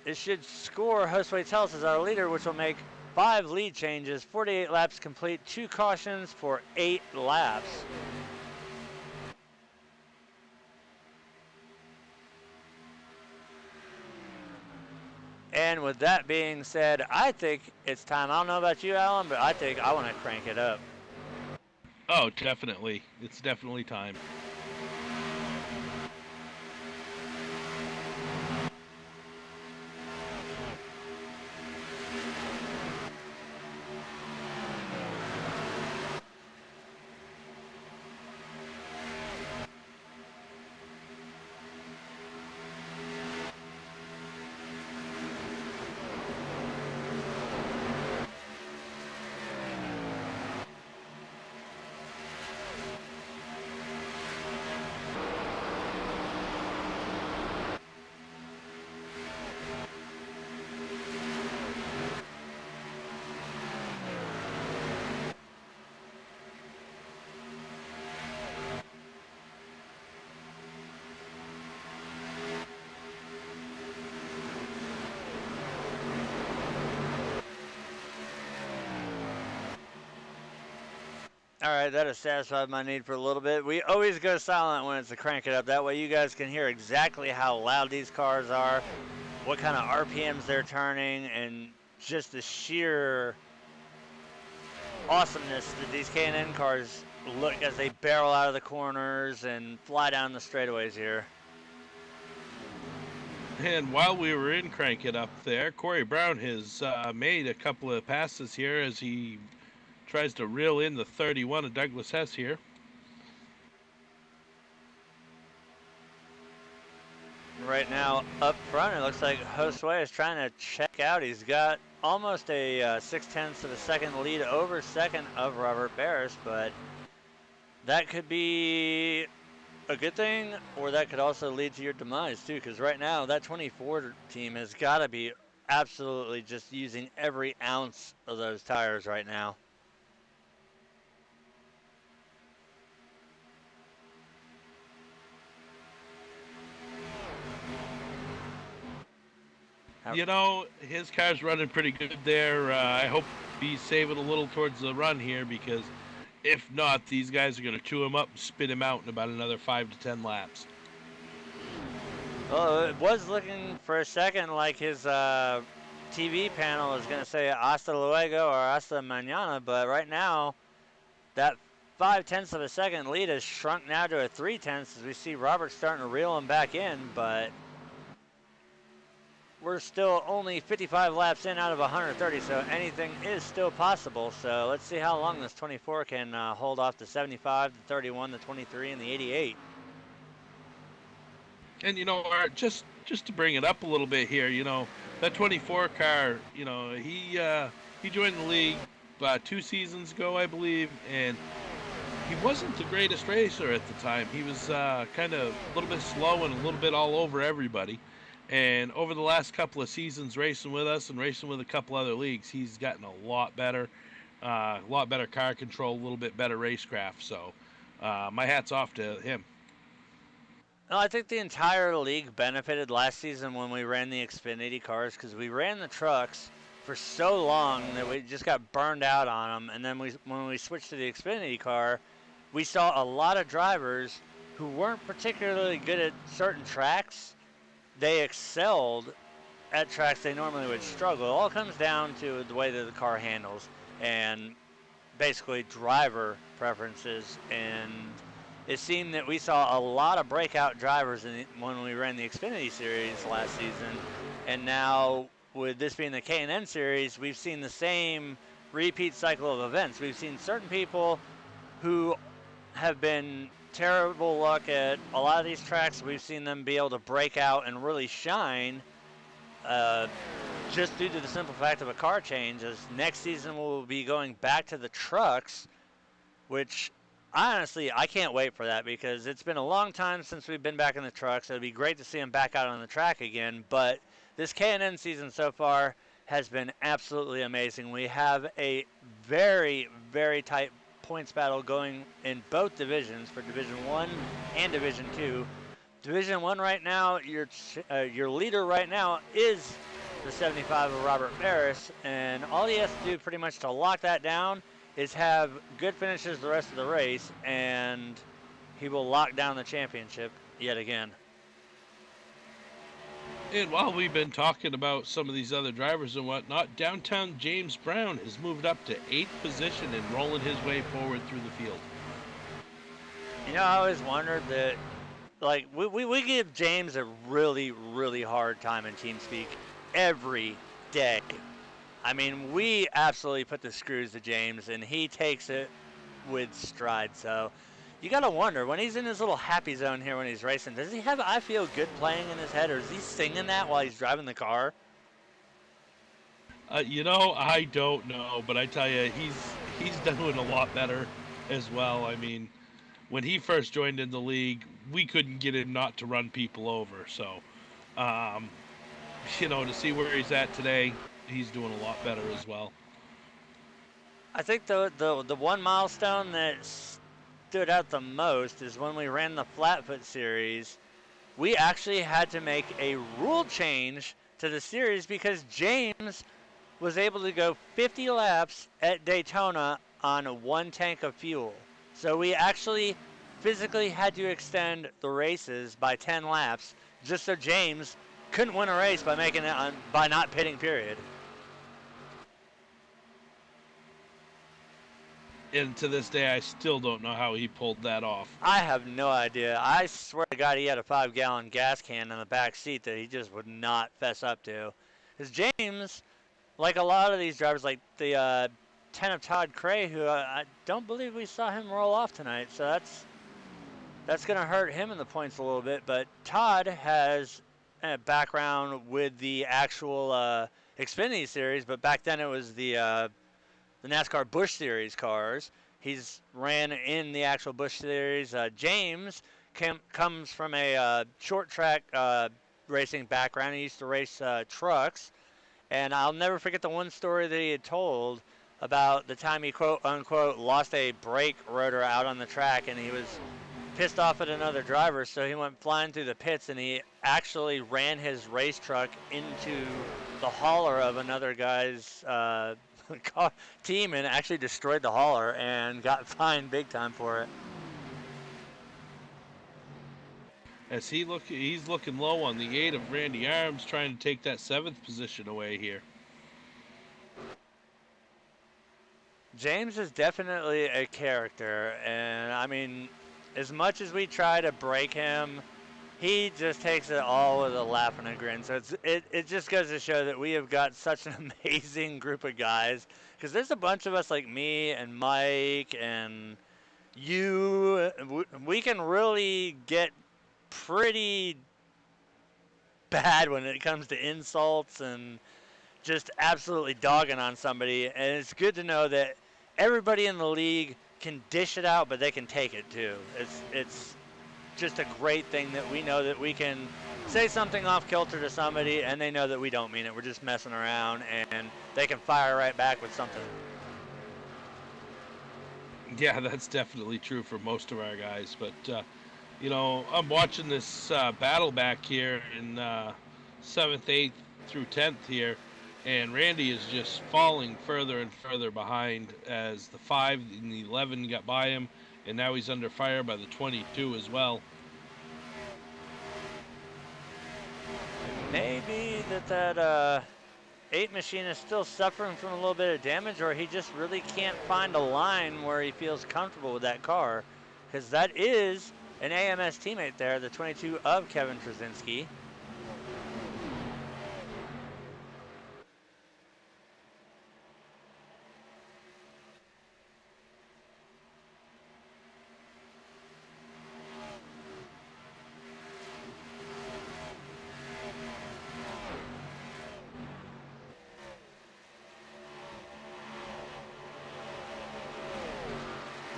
S1: it should score Josue Teles as our leader, which will make 5 lead changes, 48 laps complete, 2 cautions for 8 laps. And with that being said, I think it's time. I don't know about you, Alan, but I think I want to crank it up.
S2: Oh, definitely. It's definitely time.
S1: All right, that has satisfied my need for a little bit. We always go silent when it's a crank it up. That way you guys can hear exactly how loud these cars are, what kind of RPMs they're turning, and just the sheer awesomeness that these K&N cars look as they barrel out of the corners and fly down the straightaways here.
S2: And while we were in Crank It Up there, Corey Brown has made a couple of passes here as he tries to reel in the 31 of Douglas Hess here.
S1: Right now, up front, it looks like Josue is trying to check out. He's got almost a 0.6 of a second lead over second of Robert Barris, but that could be a good thing, or that could also lead to your demise too, because right now that 24 team has got to be absolutely just using every ounce of those tires right now.
S2: You know, his car's running pretty good there. I hope he's saving a little towards the run here, because if not, these guys are going to chew him up and spit him out in about another 5 to 10 laps.
S1: Well, it was looking for a second like his TV panel is going to say hasta luego or hasta mañana, but right now that 0.5 of a second lead has shrunk now to a 0.3 as we see Robert starting to reel him back in, but we're still only 55 laps in out of 130, so anything is still possible. So let's see how long this 24 can hold off the 75, the 31, the 23, and the 88.
S2: And, you know, Art, just to bring it up a little bit here, you know, that 24 car, you know, he joined the league 2 seasons ago, I believe, and he wasn't the greatest racer at the time. He was kind of a little bit slow and a little bit all over everybody. And over the last couple of seasons racing with us and racing with a couple other leagues, he's gotten a lot better car control, a little bit better racecraft. So my hat's off to him.
S1: No, I think the entire league benefited last season when we ran the Xfinity cars, because we ran the trucks for so long that we just got burned out on them. And then when we switched to the Xfinity car, we saw a lot of drivers who weren't particularly good at certain tracks. They excelled at tracks they normally would struggle. It all comes down to the way that the car handles and basically driver preferences. And it seemed that we saw a lot of breakout drivers when we ran the Xfinity Series last season. And now with this being the K&N Series, we've seen the same repeat cycle of events. We've seen certain people who have been terrible luck at a lot of these tracks. We've seen them be able to break out and really shine just due to the simple fact of a car change, as next season we'll be going back to the trucks, which honestly I can't wait for that, because it's been a long time since we've been back in the trucks. It'll be great to see them back out on the track again, but this K&N season so far has been absolutely amazing. We have a very, very tight points battle going in both divisions for Division 1 and Division 2. Division 1 right now, your leader right now is the 75 of Robert Barris, and all he has to do pretty much to lock that down is have good finishes the rest of the race, and he will lock down the championship yet again.
S2: And while we've been talking about some of these other drivers and whatnot, downtown James Brown has moved up to 8th position and rolling his way forward through the field.
S1: You know, I always wondered that, like, we give James a really, really hard time in TeamSpeak every day. I mean, we absolutely put the screws to James, and he takes it with stride. So you got to wonder, when he's in his little happy zone here when he's racing, does he have I Feel Good playing in his head, or is he singing that while he's driving the car?
S2: You know, I don't know, but I tell you, he's doing a lot better as well. I mean, when he first joined in the league, we couldn't get him not to run people over. So, you know, to see where he's at today, he's doing a lot better as well.
S1: I think the one milestone that stood out the most is when we ran the Flatfoot Series. We actually had to make a rule change to the series because James was able to go 50 laps at Daytona on 1 tank of fuel. So we actually physically had to extend the races by 10 laps just so James couldn't win a race by making it by not pitting, period.
S2: And to this day, I still don't know how he pulled that off.
S1: I have no idea. I swear to God, he had a 5-gallon gas can in the back seat that he just would not fess up to. Because James, like a lot of these drivers, like the 10 of Todd Cray, who I don't believe we saw him roll off tonight, so that's going to hurt him in the points a little bit. But Todd has a background with the actual Xfinity Series, but back then it was the NASCAR Busch Series cars. He's ran in the actual Busch Series. James comes from a short track racing background. He used to race trucks. And I'll never forget the one story that he had told about the time he, quote unquote, lost a brake rotor out on the track, and he was pissed off at another driver, so he went flying through the pits, and he actually ran his race truck into the hauler of another guy's team and actually destroyed the hauler and got fined big time for it.
S2: As he's looking low on the 8 of Randy Arms, trying to take that 7th position away here.
S1: James is definitely a character, and I mean, as much as we try to break him, he just takes it all with a laugh and a grin. So it just goes to show that we have got such an amazing group of guys, because there's a bunch of us like me and Mike and you. We can really get pretty bad when it comes to insults and just absolutely dogging on somebody, and it's good to know that everybody in the league can dish it out, but they can take it too. It's just a great thing that we know that we can say something off kilter to somebody and they know that we don't mean it. We're just messing around, and they can fire right back with something.
S2: Yeah, that's definitely true for most of our guys, but you know, I'm watching this battle back here in 7th, 8th through 10th here, and Randy is just falling further and further behind as the 5 and the 11 got by him, and now he's under fire by the 22 as well.
S1: Maybe that 8 machine is still suffering from a little bit of damage, or he just really can't find a line where he feels comfortable with that car, because that is an AMS teammate there, the 22 of Kevin Trzynski.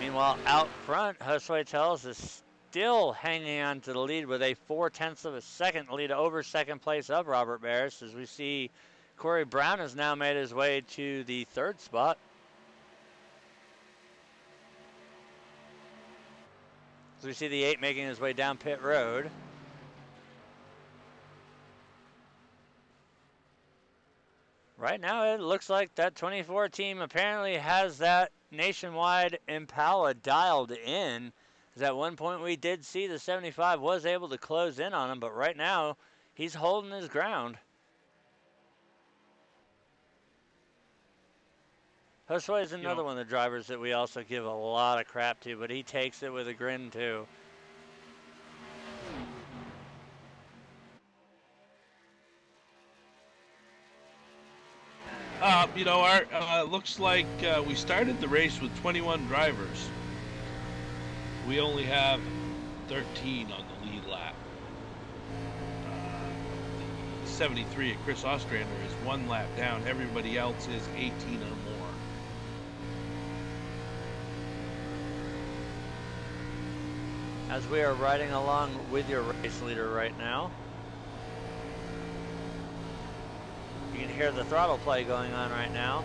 S1: Meanwhile, out front, Josue Tellez is still hanging on to the lead with a 0.4 of a second lead over second place of Robert Barris, as we see Corey Brown has now made his way to the 3rd spot. As we see the 8 making his way down pit road. Right now it looks like that 24 team apparently has that nationwide Impala dialed in. Because at one point we did see the 75 was able to close in on him, but right now he's holding his ground. Josue is another one of the drivers that we also give a lot of crap to, but he takes it with a grin too.
S2: You know, our looks like we started the race with 21 drivers. We only have 13 on the lead lap. The 73 at Chris Ostrander is 1 lap down. Everybody else is 18 or more.
S1: As we are riding along with your race leader right now, you can hear the throttle play going on right now.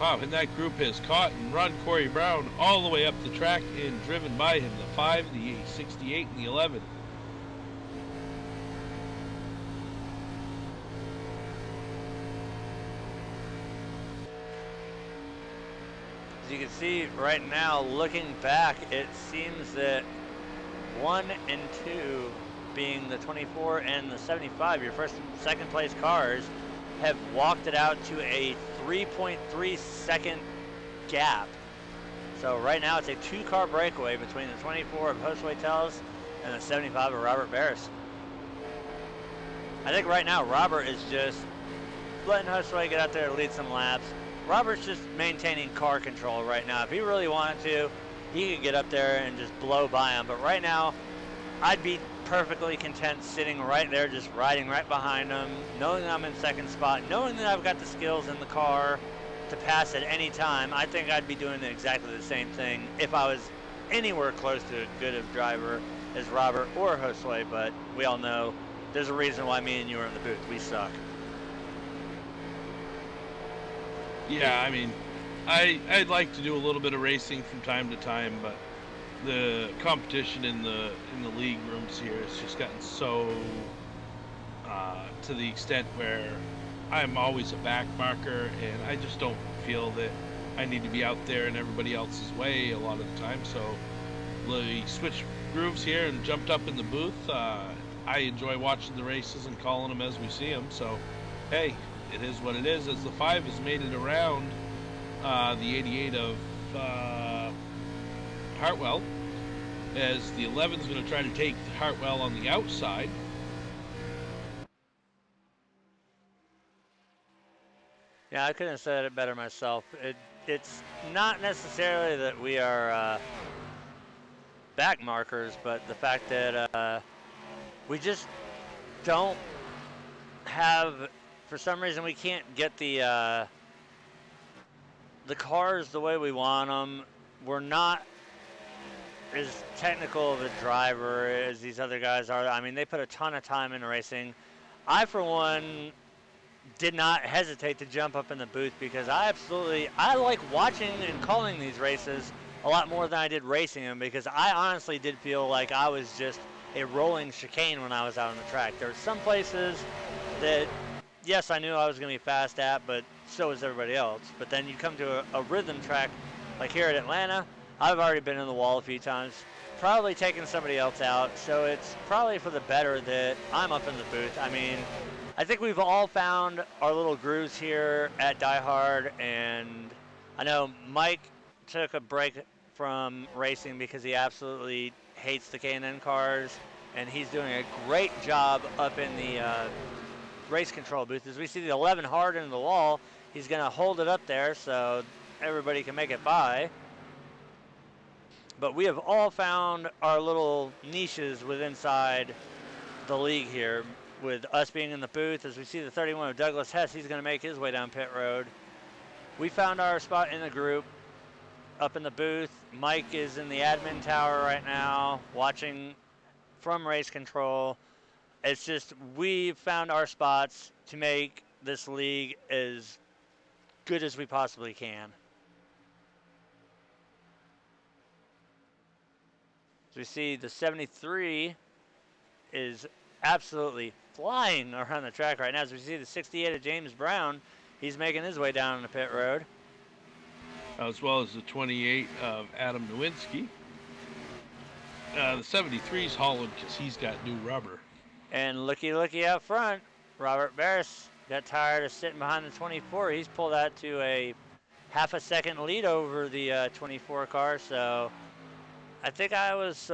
S2: Wow, and that group has caught and run Corey Brown all the way up the track and driven by him, the 5, the 68, and the 11.
S1: As you can see right now, looking back, it seems that 1 and 2, being the 24 and the 75, your first and second place cars, have walked it out to a 3.3 second gap. So right now it's a 2-car breakaway between the 24 of Josue Tellez and the 75 of Robert Barris. I think right now Robert is just letting Josue get out there and lead some laps. Robert's just maintaining car control right now. If he really wanted to, he could get up there and just blow by him. But right now, I'd be perfectly content sitting right there, just riding right behind him, knowing that I'm in second spot, knowing that I've got the skills in the car to pass at any time. I think I'd be doing exactly the same thing if I was anywhere close to as good of a driver as Robert or Josue. But we all know there's a reason why me and you are in the booth. We suck.
S2: Yeah, I mean, I'd like to do a little bit of racing from time to time, but the competition in the league rooms here has just gotten so to the extent where I'm always a back marker, and I just don't feel that I need to be out there in everybody else's way a lot of the time. So we switched grooves here and jumped up in the booth. I enjoy watching the races and calling them as we see them. So, hey, it is what it is. As the 5 has made it around the 88 of Hartwell, as the 11 is going to try to take Hartwell on the outside.
S1: Yeah, I couldn't have said it better myself. It's not necessarily that we are back markers, but the fact that we just don't have, for some reason, we can't get the cars the way we want them. We're not as technical of a driver as these other guys are. I mean, they put a ton of time into racing. I, for one, did not hesitate to jump up in the booth because I like watching and calling these races a lot more than I did racing them, because I honestly did feel like I was just a rolling chicane when I was out on the track. There were some places that, yes, I knew I was going to be fast at, but so was everybody else. But then you come to a rhythm track like here at Atlanta. I've already been in the wall a few times, probably taking somebody else out, so it's probably for the better that I'm up in the booth. I mean, I think we've all found our little grooves here at Diehard, and I know Mike took a break from racing because he absolutely hates the K&N cars, and he's doing a great job up in the race control booth. As we see the 11 hard into the wall, he's going to hold it up there so everybody can make it by. But we have all found our little niches inside the league here, with us being in the booth. As we see the 31 of Douglas Hess, he's going to make his way down pit road. We found our spot in the group up in the booth. Mike is in the admin tower right now, watching from race control. It's just, we found our spots to make this league as good as we possibly can. So we see the 73 is absolutely flying around the track right now. As we see the 68 of James Brown, he's making his way down the pit road.
S2: As well as the 28 of Adam Nowinski. The 73's hauling because he's got new rubber.
S1: And looky out front, Robert Barris got tired of sitting behind the 24. He's pulled that to a half a second lead over the 24 car. So I think I was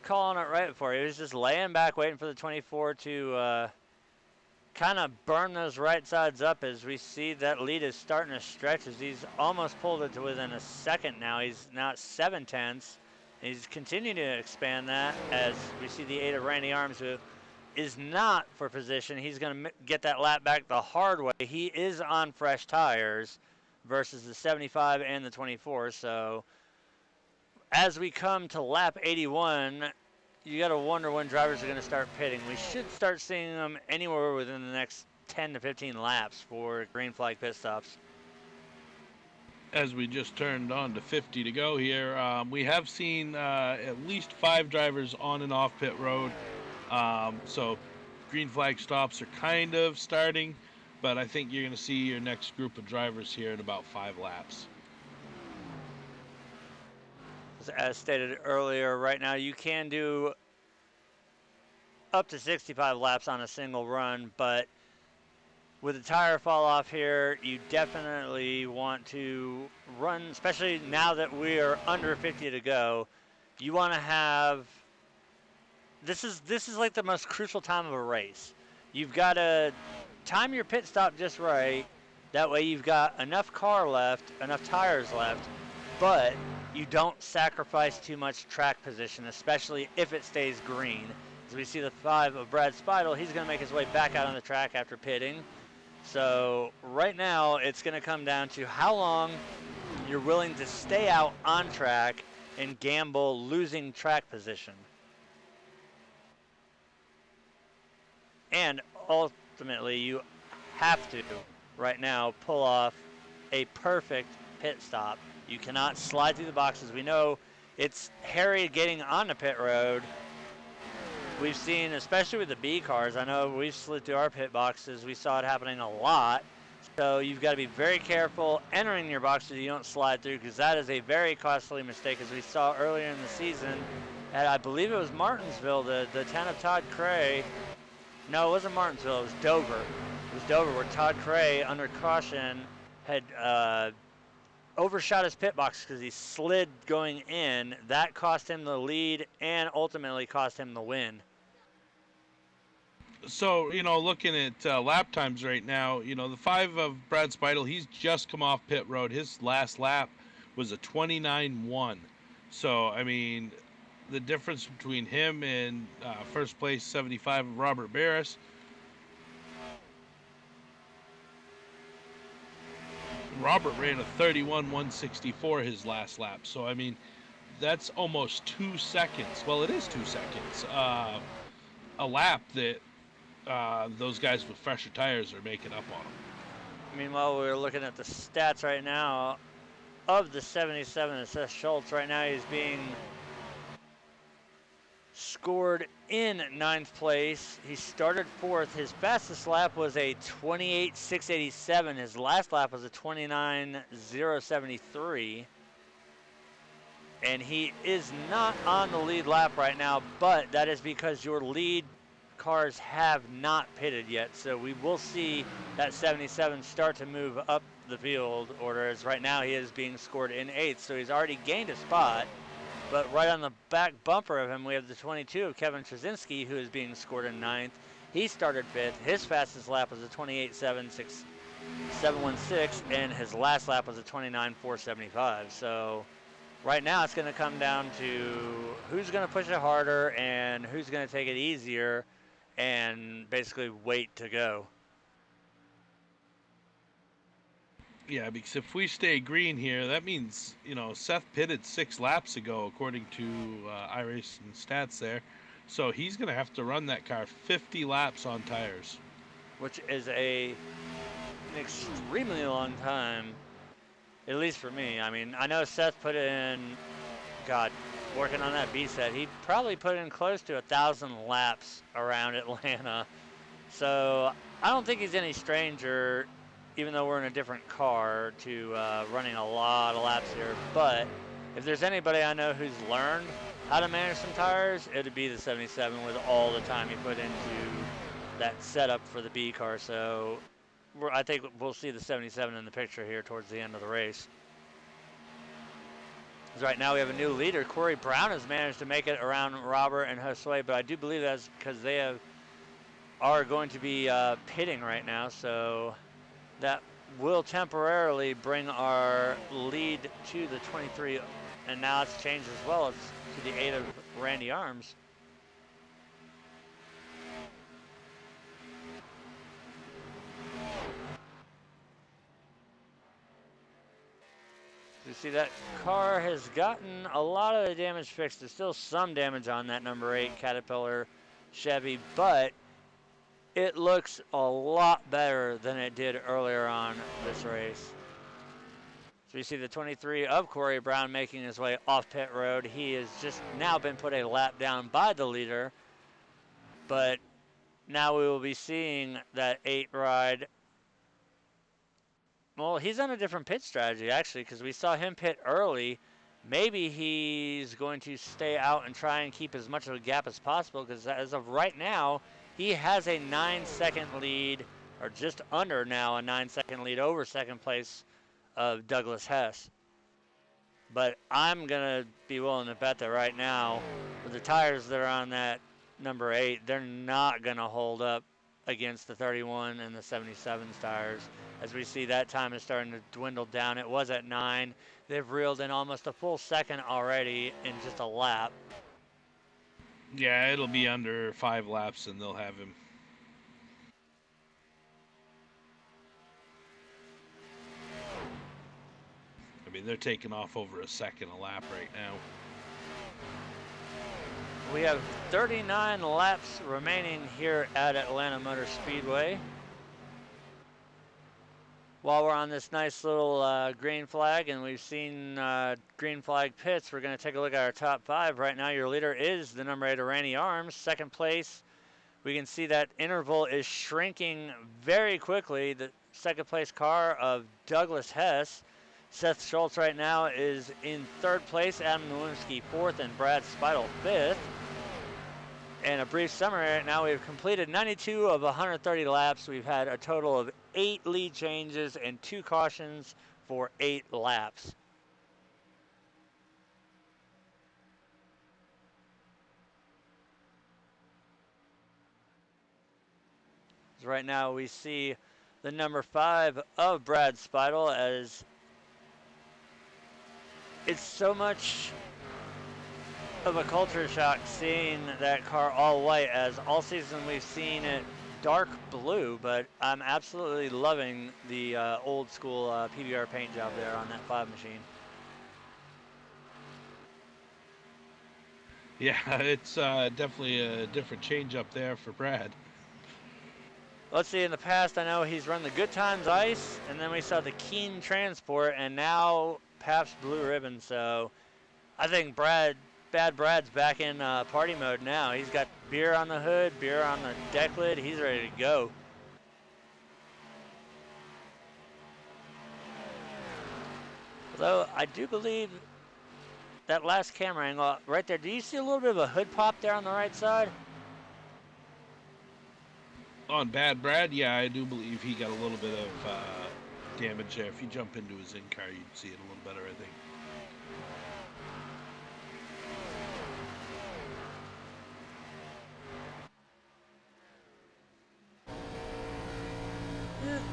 S1: calling it right before. He was just laying back waiting for the 24 to kind of burn those right sides up. As we see that lead is starting to stretch, as he's almost pulled it to within a second now. He's now at 7/10. He's continuing to expand that, as we see the 8 of Randy Arms, who is not for position. He's going to get that lap back the hard way. He is on fresh tires versus the 75 and the 24. So as we come to lap 81, you got to wonder when drivers are going to start pitting. We should start seeing them anywhere within the next 10 to 15 laps for green flag pit stops.
S2: As we just turned on to 50 to go here, we have seen at least 5 drivers on and off pit road. So green flag stops are kind of starting, but I think you're going to see your next group of drivers here in about 5 laps.
S1: As stated earlier, right now you can do up to 65 laps on a single run, but with the tire fall off here, you definitely want to run, especially now that we are under 50 to go. You want to have, this is like the most crucial time of a race. You've got to time your pit stop just right. That way you've got enough car left, enough tires left, but you don't sacrifice too much track position, especially if it stays green. As we see the 5 of Brad Speidel, he's going to make his way back out on the track after pitting. So right now it's going to come down to how long you're willing to stay out on track and gamble losing track position. And ultimately you have to right now pull off a perfect pit stop. You cannot slide through the boxes. We know it's hairy getting on the pit road. We've seen, especially with the B cars, I know we've slid through our pit boxes. We saw it happening a lot. So you've got to be very careful entering your boxes you don't slide through, because that is a very costly mistake, as we saw earlier in the season. And I believe it was Martinsville, the 10 of Todd Cray. No, it wasn't Martinsville. It was Dover. It was Dover, where Todd Cray, under caution, had overshot his pit box because he slid going in. That cost him the lead and ultimately cost him the win.
S2: So, looking at lap times right now, the 5 of Brad Speidel, he's just come off pit road. His last lap was a 29.1. So, I mean, the difference between him and first place 75 of Robert Barris. Robert ran a 31.164 his last lap. So, I mean, that's almost 2 seconds. Well, it is 2 seconds. A lap that those guys with fresher tires are making up on them.
S1: Meanwhile, we're looking at the stats right now of the 77 of Seth Schultz. Right now he's being scored in 9th place. He started 4th. His fastest lap was a 28.687. His last lap was a 29.073. And he is not on the lead lap right now, but that is because your lead cars have not pitted yet, so we will see that 77 start to move up the field order, as right now he is being scored in 8th, so he's already gained a spot. But right on the back bumper of him, we have the 22 of Kevin Trzynski, who is being scored in 9th. He started 5th. His fastest lap was a 28.716, and his last lap was a 29.475. So right now it's going to come down to who's going to push it harder and who's going to take it easier and basically wait to go.
S2: Yeah, because if we stay green here, that means, Seth pitted 6 laps ago, according to iRacing stats there. So he's going to have to run that car 50 laps on tires.
S1: Which is an extremely long time, at least for me. I mean, I know Seth put in, working on that B set, he probably put in close to 1,000 laps around Atlanta. So I don't think he's any stranger, even though we're in a different car, to running a lot of laps here. But if there's anybody I know who's learned how to manage some tires, it would be the 77 with all the time he put into that setup for the B car. So I think we'll see the 77 in the picture here towards the end of the race. Right now we have a new leader. Corey Brown has managed to make it around Robert and Josue, but I do believe that's because they are going to be pitting right now, so that will temporarily bring our lead to the 23, and now it's changed as well. It's to the 8 of Randy Arms. You see that car has gotten a lot of the damage fixed. There's still some damage on that number 8 Caterpillar Chevy, but it looks a lot better than it did earlier on this race. So you see the 23 of Corey Brown making his way off pit road. He has just now been put a lap down by the leader, but now we will be seeing that 8 ride. Well, he's on a different pit strategy, actually, because we saw him pit early Maybe he's going to stay out and try and keep as much of a gap as possible, because as of right now, he has a 9-second lead, or just under now a 9-second lead over second place of Douglas Hess. But I'm going to be willing to bet that right now, with the tires that are on that number 8, they're not going to hold up against the 31 and the 77's tires. As we see, that time is starting to dwindle down. It was at 9. They've reeled in almost a full second already in just a lap.
S2: Yeah, it'll be under 5 laps and they'll have him. I mean, they're taking off over a second a lap right now.
S1: We have 39 laps remaining here at Atlanta Motor Speedway. While we're on this nice little green flag, and we've seen green flag pits, we're going to take a look at our top 5. Right now, your leader is the number 8 of Randy Arms. Second place, we can see that interval is shrinking very quickly. The second place car of Douglas Hess. Seth Schultz right now is in 3rd place, Adam Nowinski 4th, and Brad Speidel 5th. And a brief summary right now, we've completed 92 of 130 laps. We've had a total of 8 lead changes and 2 cautions for 8 laps. So right now we see the number 5 of Brad Speidel, as it's so much of a culture shock seeing that car all white, as all season we've seen it dark blue, but I'm absolutely loving the old school PBR paint job there on that 5 machine.
S2: Yeah, it's definitely a different change up there for Brad.
S1: Let's see, in the past, I know he's run the Good Times Ice, and then we saw the Keen Transport, and now Pabst Blue Ribbon. So I think Bad Brad's back in party mode now. He's got beer on the hood, beer on the deck lid. He's ready to go. Although I do believe that last camera angle right there, do you see a little bit of a hood pop there on the right side?
S2: On Bad Brad, yeah, I do believe he got a little bit of damage there. If you jump into his in-car, you'd see it a little better, I think.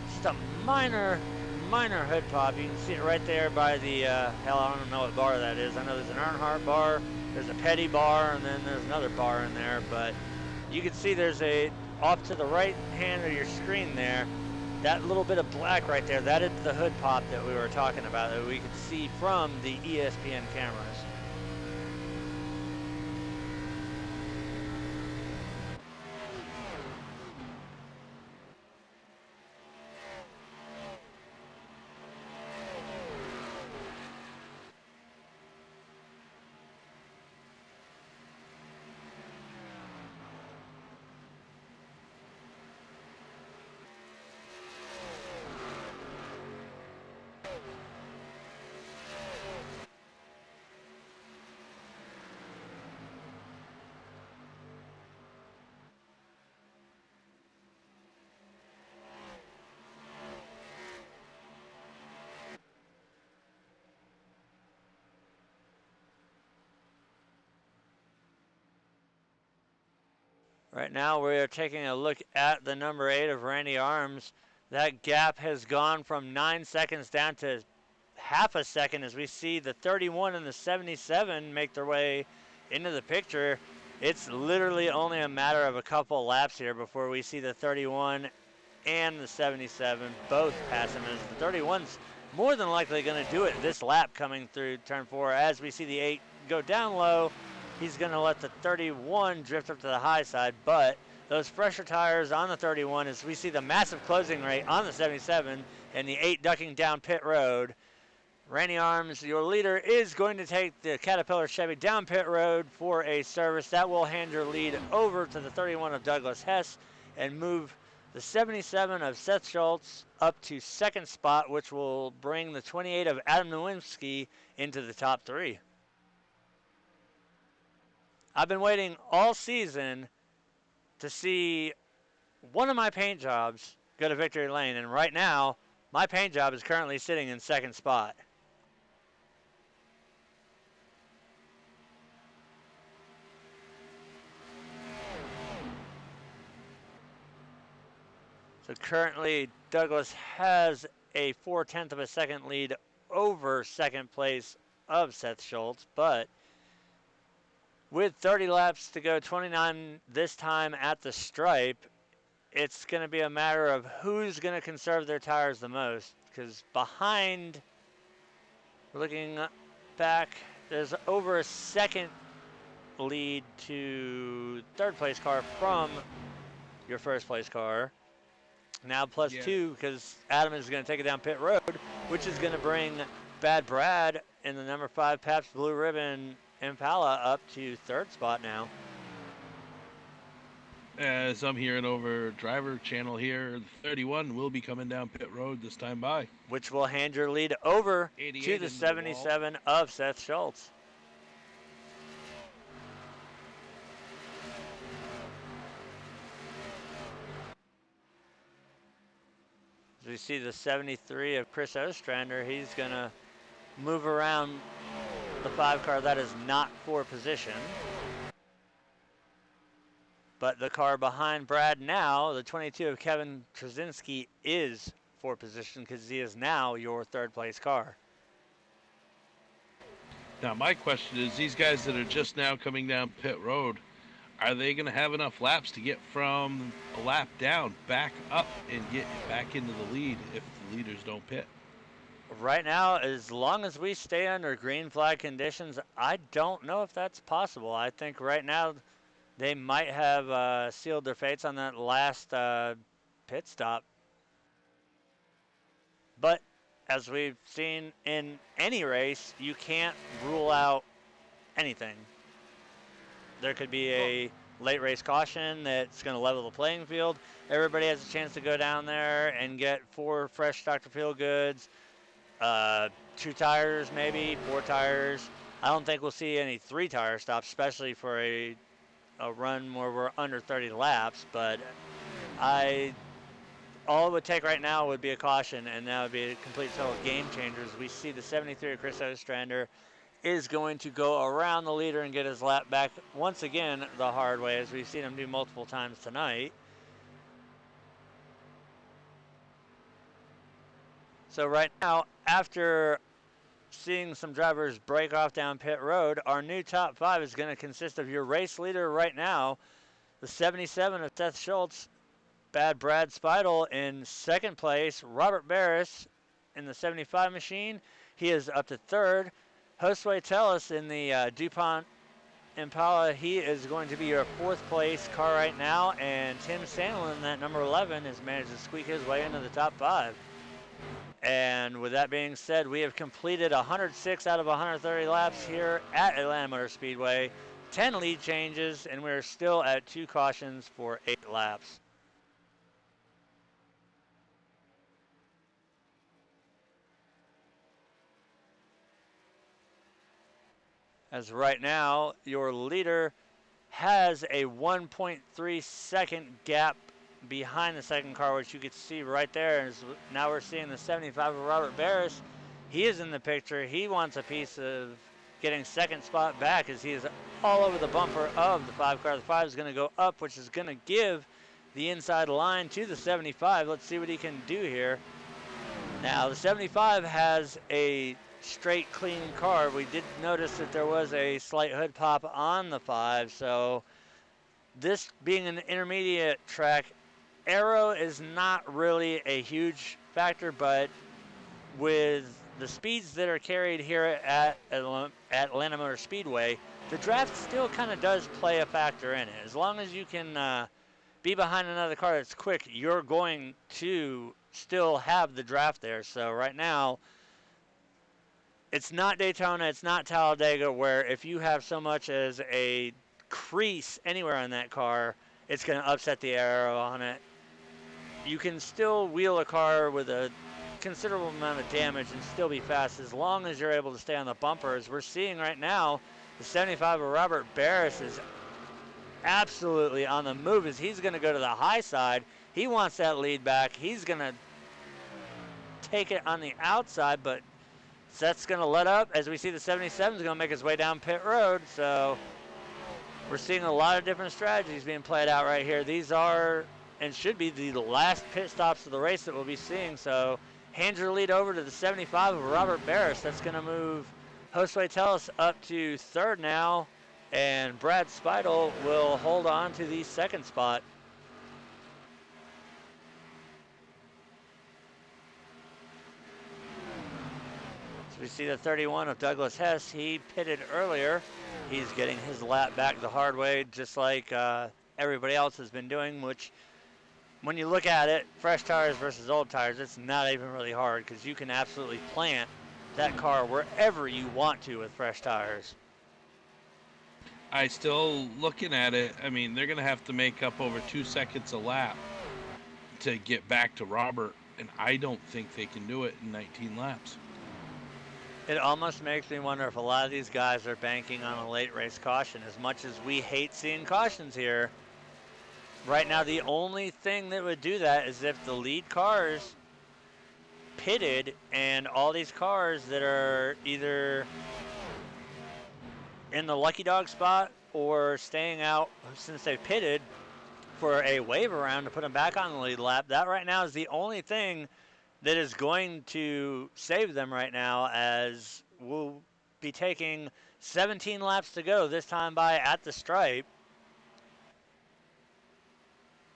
S1: Just a minor hood pop. You can see it right there by the, hell, I don't know what bar that is. I know there's an Earnhardt bar, there's a Petty bar, and then there's another bar in there, but you can see there's a, off to the right hand of your screen there, that little bit of black right there, that is the hood pop that we were talking about, that we could see from the ESPN cameras. Right now we are taking a look at the number 8 of Randy Arms. That gap has gone from 9 seconds down to half a second as we see the 31 and the 77 make their way into the picture. It's literally only a matter of a couple laps here before we see the 31 and the 77 both pass him, as the 31's more than likely going to do it this lap coming through turn 4. As we see the 8 go down low, he's going to let the 31 drift up to the high side, but those fresher tires on the 31, as we see the massive closing rate on the 77 and the 8 ducking down pit road. Randy Arms, your leader, is going to take the Caterpillar Chevy down pit road for a service. That will hand your lead over to the 31 of Douglas Hess and move The 77 of Seth Schultz up to second spot, which will bring the 28 of Adam Nowinski into the top 3. I've been waiting all season to see one of my paint jobs go to victory lane, and right now, my paint job is currently sitting in second spot. So currently, Douglas has a 4/10 of a second lead over second place of Seth Schultz, but with 30 laps to go, 29 this time at the stripe, it's going to be a matter of who's going to conserve their tires the most, because behind, looking back, there's over a second lead to third place car from your first place car. Now plus 2, because Adam is going to take it down pit road, which is going to bring Bad Brad in the number 5 Pabst Blue Ribbon Impala up to third spot now.
S2: As I'm hearing over driver channel here, the 31 will be coming down pit road this time by.
S1: Which will hand your lead over to the 77 of Seth Schultz. As we see the 73 of Chris Ostrander, he's going to move around the 5 car that is not for position. But the car behind Brad now, the 22 of Kevin Trzynski, is for position because he is now your third place car.
S2: Now my question is, these guys that are just now coming down pit road, are they going to have enough laps to get from a lap down back up and get back into the lead if the leaders don't pit?
S1: Right now, as long as we stay under green flag conditions, I don't know if that's possible. I think right now they might have sealed their fates on that last pit stop. But as we've seen in any race, you can't rule out anything. There could be a late race caution that's going to level the playing field. Everybody has a chance to go down there and get 4 fresh Dr. Feelgoods, 2 tires maybe, 4 tires. I don't think we'll see any 3-tire stops, especially for a run where we're under 30 laps. But all it would take right now would be a caution, and that would be a complete total game changer. As we see the 73 of Chris Ostrander is going to go around the leader and get his lap back once again the hard way, as we've seen him do multiple times tonight. So right now, after seeing some drivers break off down pit road, our new top 5 is going to consist of your race leader right now, the 77 of Seth Schultz, Bad Brad Speidel in second place, Robert Barris in the 75 machine. He is up to third. Josue Tellis in the DuPont Impala, he is going to be your 4th place car right now, and Tim Sandlin, that number 11, has managed to squeak his way into the top 5. And with that being said, we have completed 106 out of 130 laps here at Atlanta Motor Speedway, 10 lead changes, and we're still at 2 cautions for 8 laps. As right now, your leader has a 1.3 second gap behind the second car, which you can see right there. As now we're seeing the 75 of Robert Barris. He is in the picture. He wants a piece of getting second spot back, as he is all over the bumper of the 5 car. The 5 is going to go up, which is going to give the inside line to the 75. Let's see what he can do here. Now, the 75 has a straight, clean car. We did notice that there was a slight hood pop on the 5, so this being an intermediate track, aero is not really a huge factor, but with the speeds that are carried here at Atlanta Motor Speedway, the draft still kind of does play a factor in it. As long as you can be behind another car that's quick, you're going to still have the draft there. So right now, it's not Daytona, it's not Talladega, where if you have so much as a crease anywhere on that car, it's going to upset the aero on it. you can still wheel a car with a considerable amount of damage and still be fast as long as you're able to stay on the bumper. As we're seeing right now, the 75 of Robert Barris is absolutely on the move as he's going to go to the high side. He wants that lead back. He's going to take it on the outside, but Seth's going to let up as we see the 77 is going to make his way down pit road. So we're seeing a lot of different strategies being played out right here. These are and should be the last pit stops of the race that we'll be seeing. So hand your lead over to the 75 of Robert Barris. That's going to move Josue Tellus up to third now, and Brad Speidel will hold on to the second spot. So we see the 31 of Douglas Hess. He pitted earlier. He's getting his lap back the hard way, just like everybody else has been doing, which when you look at it, fresh tires versus old tires, it's not even really hard because you can absolutely plant that car wherever you want to with fresh tires.
S2: I still looking at it. I mean, they're going to have to make up over 2 seconds a lap to get back to Robert, and I don't think they can do it in 19 laps.
S1: It almost makes me wonder if a lot of these guys are banking on a late race caution. As much as we hate seeing cautions here, right now the only thing that would do that is if the lead cars pitted and all these cars that are either in the lucky dog spot or staying out since they pitted for a wave around to put them back on the lead lap. That right now is the only thing that is going to save them right now, as we'll be taking 17 laps to go, this time by at the stripe.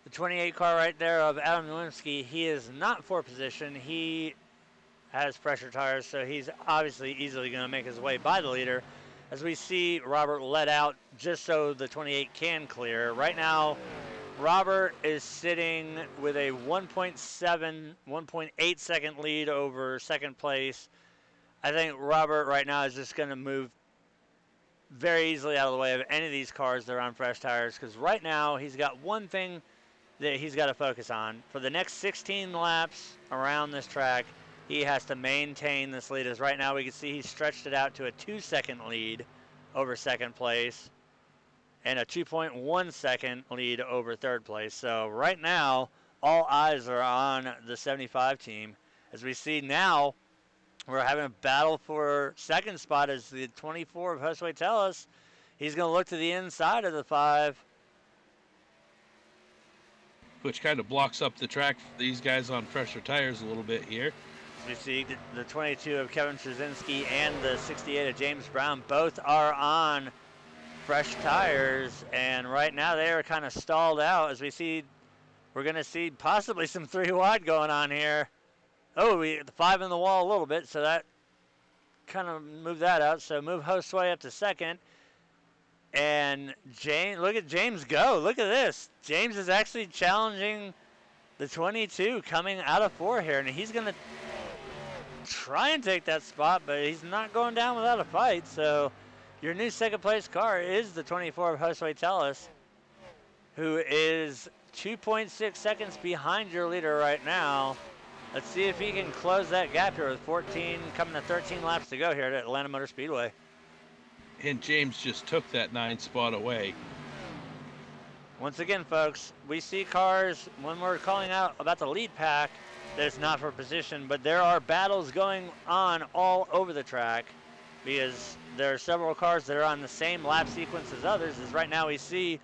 S1: The 28 car right there of Adam Nowinski, he is not for position. He has pressure tires, so he's obviously easily going to make his way by the leader. As we see Robert let out just so the 28 can clear. Right now, Robert is sitting with a 1.8 second lead over second place. I think Robert right now is just going to move very easily out of the way of any of these cars that are on fresh tires, because right now he's got one thing that he's got to focus on. For the next 16 laps around this track, he has to maintain this lead. As right now we can see he's stretched it out to a 2-second lead over second place and a 2.1 second lead over third place. So right now, all eyes are on the 75 team. As we see now, we're having a battle for second spot as the 24 of Josue Tellus. He's going to look to the inside of the 5.
S2: Which kind of blocks up the track for these guys on fresher tires a little bit here.
S1: We see the 22 of Kevin Trzynski and the 68 of James Brown both are on fresh tires, and right now they are kind of stalled out. As we see, we're going to see possibly some 3 wide going on here. Oh, the 5 in the wall a little bit, so that kind of moved that out. So move Josue up to second. And James, look at James go. Look at this. James is actually challenging the 22 coming out of 4 here, and he's going to try and take that spot, but he's not going down without a fight. So your new second place car is the 24 of Josue Tellus, who is 2.6 seconds behind your leader right now. Let's see if he can close that gap here with 14, coming to 13 laps to go here at Atlanta Motor Speedway.
S2: And James just took that 9 spot away.
S1: Once again, folks, we see cars when we're calling out about the lead pack that it's not for position, but there are battles going on all over the track because there are several cars that are on the same lap sequence as others. As right now we see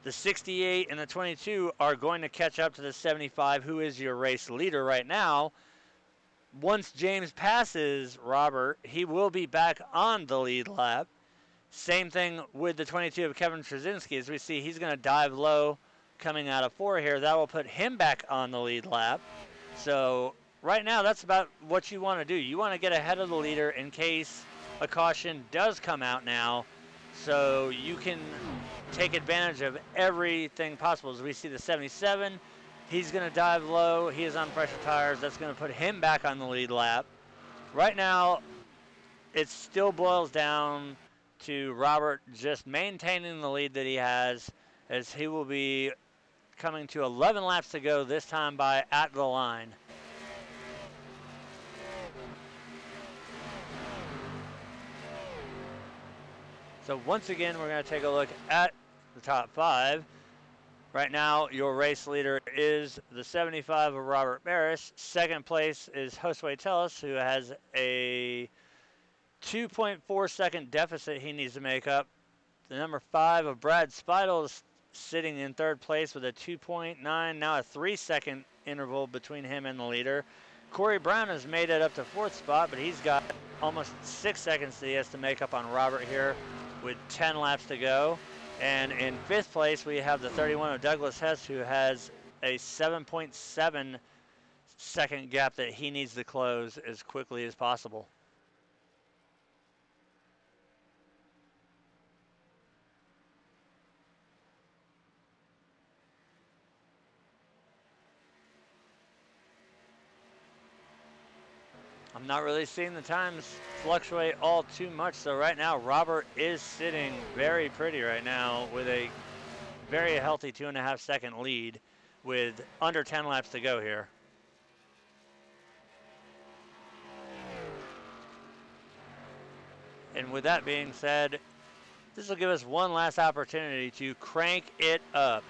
S1: the 68 and the 22 are going to catch up to the 75, who is your race leader right now. Once James passes Robert, he will be back on the lead lap. Same thing with the 22 of Kevin Trzynski. As we see, he's going to dive low coming out of 4 here. That will put him back on the lead lap. So right now, that's about what you want to do. You want to get ahead of the leader in case a caution does come out now, so you can take advantage of everything possible. As we see the 77, he's going to dive low. He is on pressure tires. That's going to put him back on the lead lap. Right now, it still boils down to Robert just maintaining the lead that he has, as he will be coming to 11 laps to go, this time by at the line. So once again, we're going to take a look at the top 5. Right now, your race leader is the 75 of Robert Barris. Second place is Josue Tellus, who has a 2.4 second deficit he needs to make up. The number 5 of Brad Speidel is sitting in third place with a 2.9, now a 3-second interval between him and the leader. Corey Brown has made it up to 4th spot, but he's got almost 6 seconds that he has to make up on Robert here with 10 laps to go. And in 5th place, we have the 31 of Douglas Hess, who has a 7.7 second gap that he needs to close as quickly as possible. I'm not really seeing the times fluctuate all too much. So right now, Robert is sitting very pretty right now with a very healthy 2.5 second lead with under 10 laps to go here. And with that being said, this will give us one last opportunity to crank it up.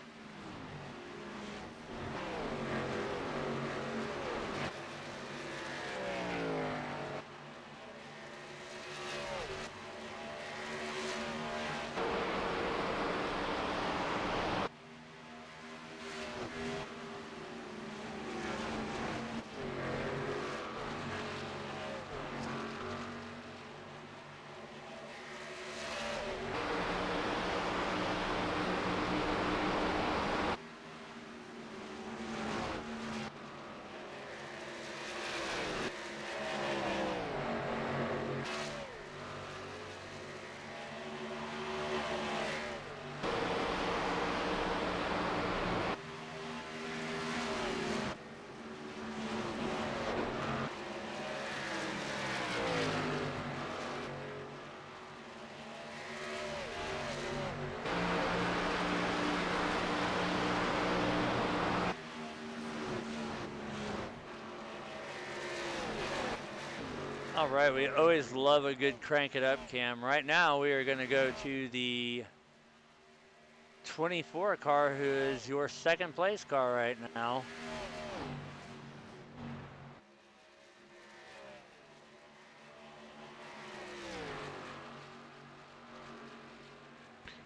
S1: All right, we always love a good crank it up cam. Right now, we are going to go to the 24 car, who is your second place car right now.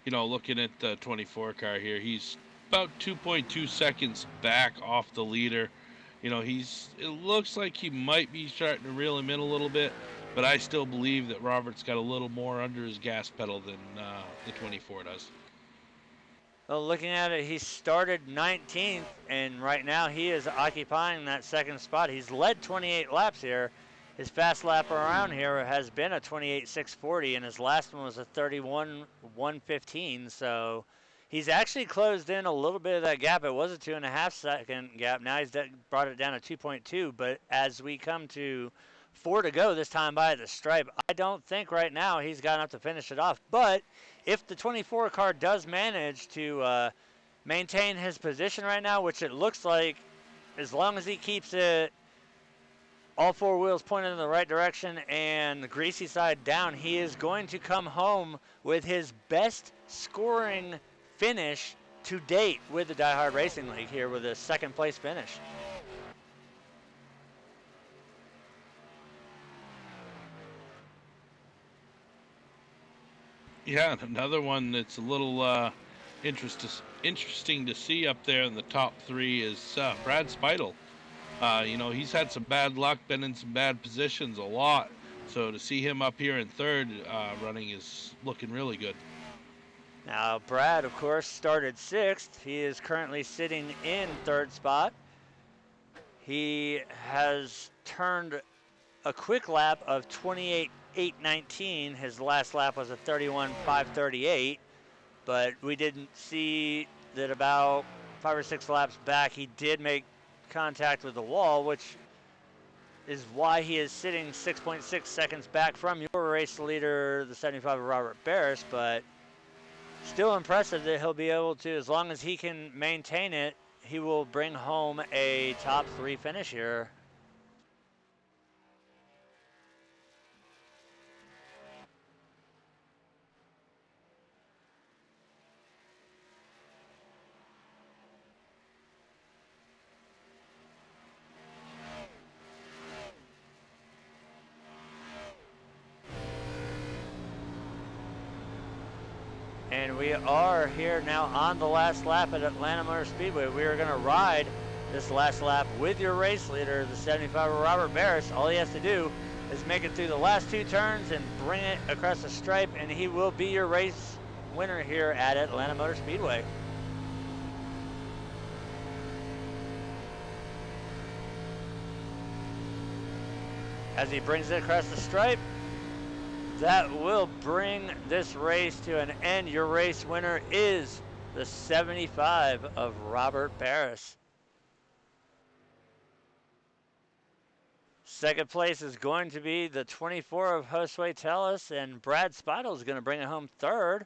S2: You know, looking at the 24 car here, he's about 2.2 seconds back off the leader. You know, it looks like he might be starting to reel him in a little bit, but I still believe that Robert's got a little more under his gas pedal than the 24 does.
S1: Well, looking at it, he started 19th, and right now he is occupying that second spot. He's led 28 laps here. His fast lap around here has been a 28.640, and his last one was a 31.115, so he's actually closed in a little bit of that gap. It was a 2.5 second gap. Now he's brought it down to 2.2. But as we come to 4 to go this time by the stripe, I don't think right now he's got enough to finish it off. But if the 24 car does manage to maintain his position right now, which it looks like, as long as he keeps it all 4 wheels pointed in the right direction and the greasy side down, he is going to come home with his best scoring finish to date with the Diehard Racing League here with a second place finish.
S2: Yeah, another one that's a little interesting to see up there in the top 3 is Brad Speidel. You know, he's had some bad luck, been in some bad positions a lot. So to see him up here in third running is looking really good.
S1: Now, Brad, of course, started 6th. He is currently sitting in 3rd spot. He has turned a quick lap of 28.819. His last lap was a 31.538, but we didn't see that about 5 or 6 laps back he did make contact with the wall, which is why he is sitting 6.6 seconds back from your race leader, the 75 of Robert Barris. But Still impressive that he'll be able to, as long as he can maintain it, he will bring home a top 3 finish here. And we are here now on the last lap at Atlanta Motor Speedway. We are going to ride this last lap with your race leader, the 75, Robert Barris. All he has to do is make it through the last 2 turns and bring it across the stripe, and he will be your race winner here at Atlanta Motor Speedway. As he brings it across the stripe, that will bring this race to an end. Your race winner is the 75 of Robert Barris. Second place is going to be the 24 of Josue Tellez, and Brad Speidel is going to bring it home third.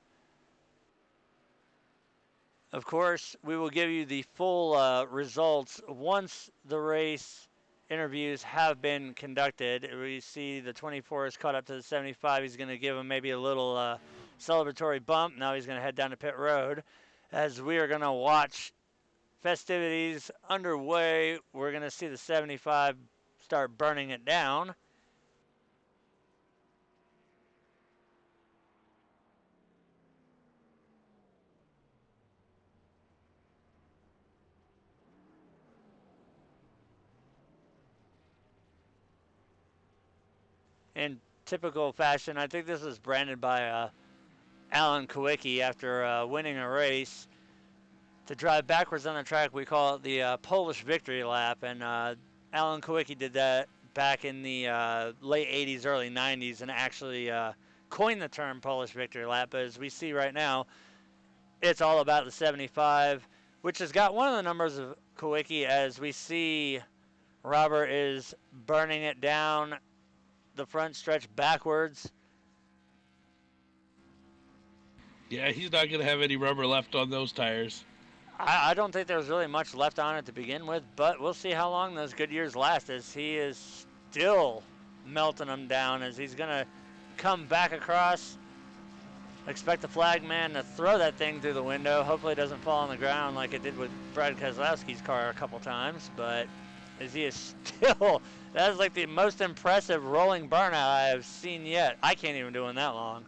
S1: Of course, we will give you the full results once the race interviews have been conducted. We see the 24 is caught up to the 75. He's going to give him maybe a little celebratory bump. Now he's going to head down to pit road. As we are going to watch festivities underway, we're going to see the 75 start burning it down. In typical fashion, I think this was branded by Alan Kawicki after winning a race. To drive backwards on the track, we call it the Polish victory lap, and Alan Kawicki did that back in the late 80s, early 90s, and actually coined the term Polish victory lap. But as we see right now, it's all about the 75, which has got one of the numbers of Kawicki. As we see, Robert is burning it down the front stretch backwards.
S2: Yeah, he's not going to have any rubber left on those tires.
S1: I don't think there's really much left on it to begin with, but we'll see how long those good years last, as he is still melting them down, as he's going to come back across. Expect the flag man to throw that thing through the window. Hopefully it doesn't fall on the ground like it did with Brad Keselowski's car a couple times, but as he is still, that is like the most impressive rolling burnout I have seen yet. I can't even do one that long.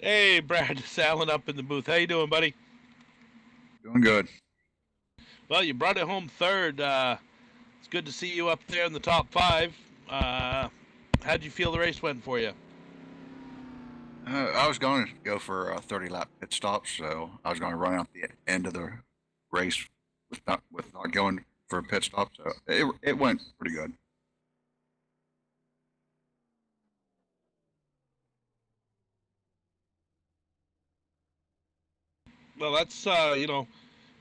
S2: Hey, Brad, it's Alan up in the booth. How you doing, buddy?
S3: Doing good.
S2: Well, you brought it home third. It's good to see you up there in the top 5. How'd you feel the race went for you?
S3: I was going to go for a 30-lap pit stop, so I was going to run out the end of the race with not going for a pit stop. So it went pretty good.
S2: Well, that's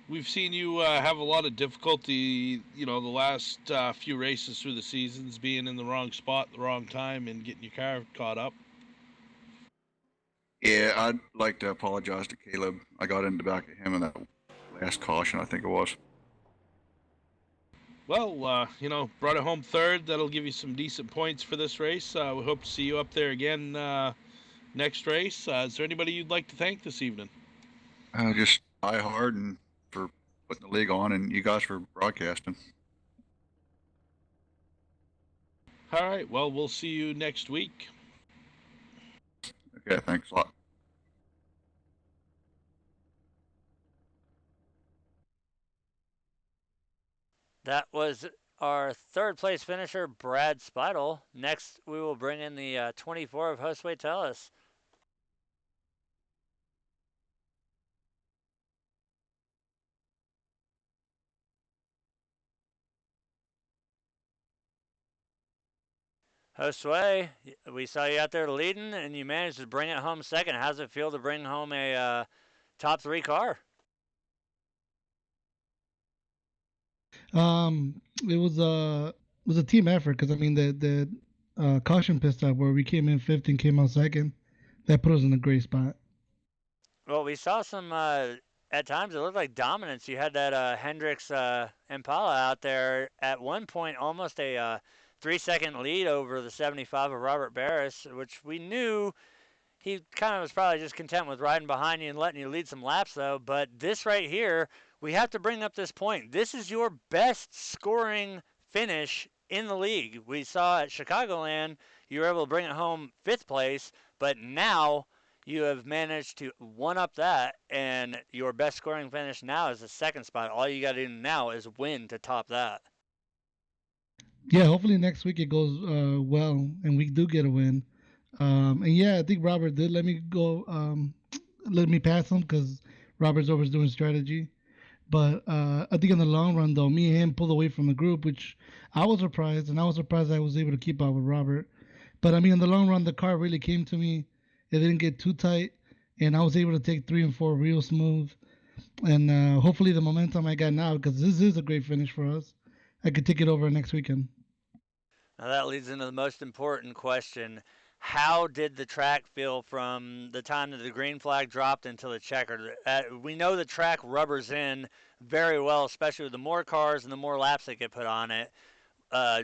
S2: we've seen you have a lot of difficulty. The last few races through the seasons, being in the wrong spot, the wrong time, and getting your car caught up.
S3: Yeah, I'd like to apologize to Caleb. I got in the back of him in that last caution, I think it was.
S2: Well, brought it home third. That'll give you some decent points for this race. We hope to see you up there again next race. Is there anybody you'd like to thank this evening?
S3: Just Diehard and for putting the league on, and you guys for broadcasting.
S2: All right. Well, we'll see you next week.
S3: Okay, thanks a lot.
S1: That was our third place finisher, Brad Speidel. Next, we will bring in the 24 of Josue Tellez. Josue, we saw you out there leading, and you managed to bring it home second. How's it feel to bring home a top three car?
S4: It was a team effort because I mean the caution pit stop where we came in fifth and came out second, that put us in a great spot.
S1: Well, we saw some. At times, it looked like dominance. You had that Hendricks Impala out there at one point, almost a 3 second lead over the 75 of Robert Barris, which we knew he kind of was probably just content with riding behind you and letting you lead some laps, though. But this right here, we have to bring up this point. This is your best scoring finish in the league. We saw at Chicagoland, you were able to bring it home fifth place, but now you have managed to one up that, and your best scoring finish now is the second spot. All you got to do now is win to top that.
S4: Yeah, hopefully next week it goes well and we do get a win. And yeah, I think Robert did let me go, let me pass him because Robert's always doing strategy. But I think in the long run, though, me and him pulled away from the group, which I was surprised, and I was surprised I was able to keep up with Robert. But I mean, in the long run, the car really came to me. It didn't get too tight, and I was able to take three and four real smooth. And hopefully, the momentum I got now, because this is a great finish for us, I could take it over next weekend.
S1: Now that leads into the most important question. How did the track feel from the time that the green flag dropped until the checker? We know the track rubbers in very well, especially with the more cars and the more laps that get put on it. Uh,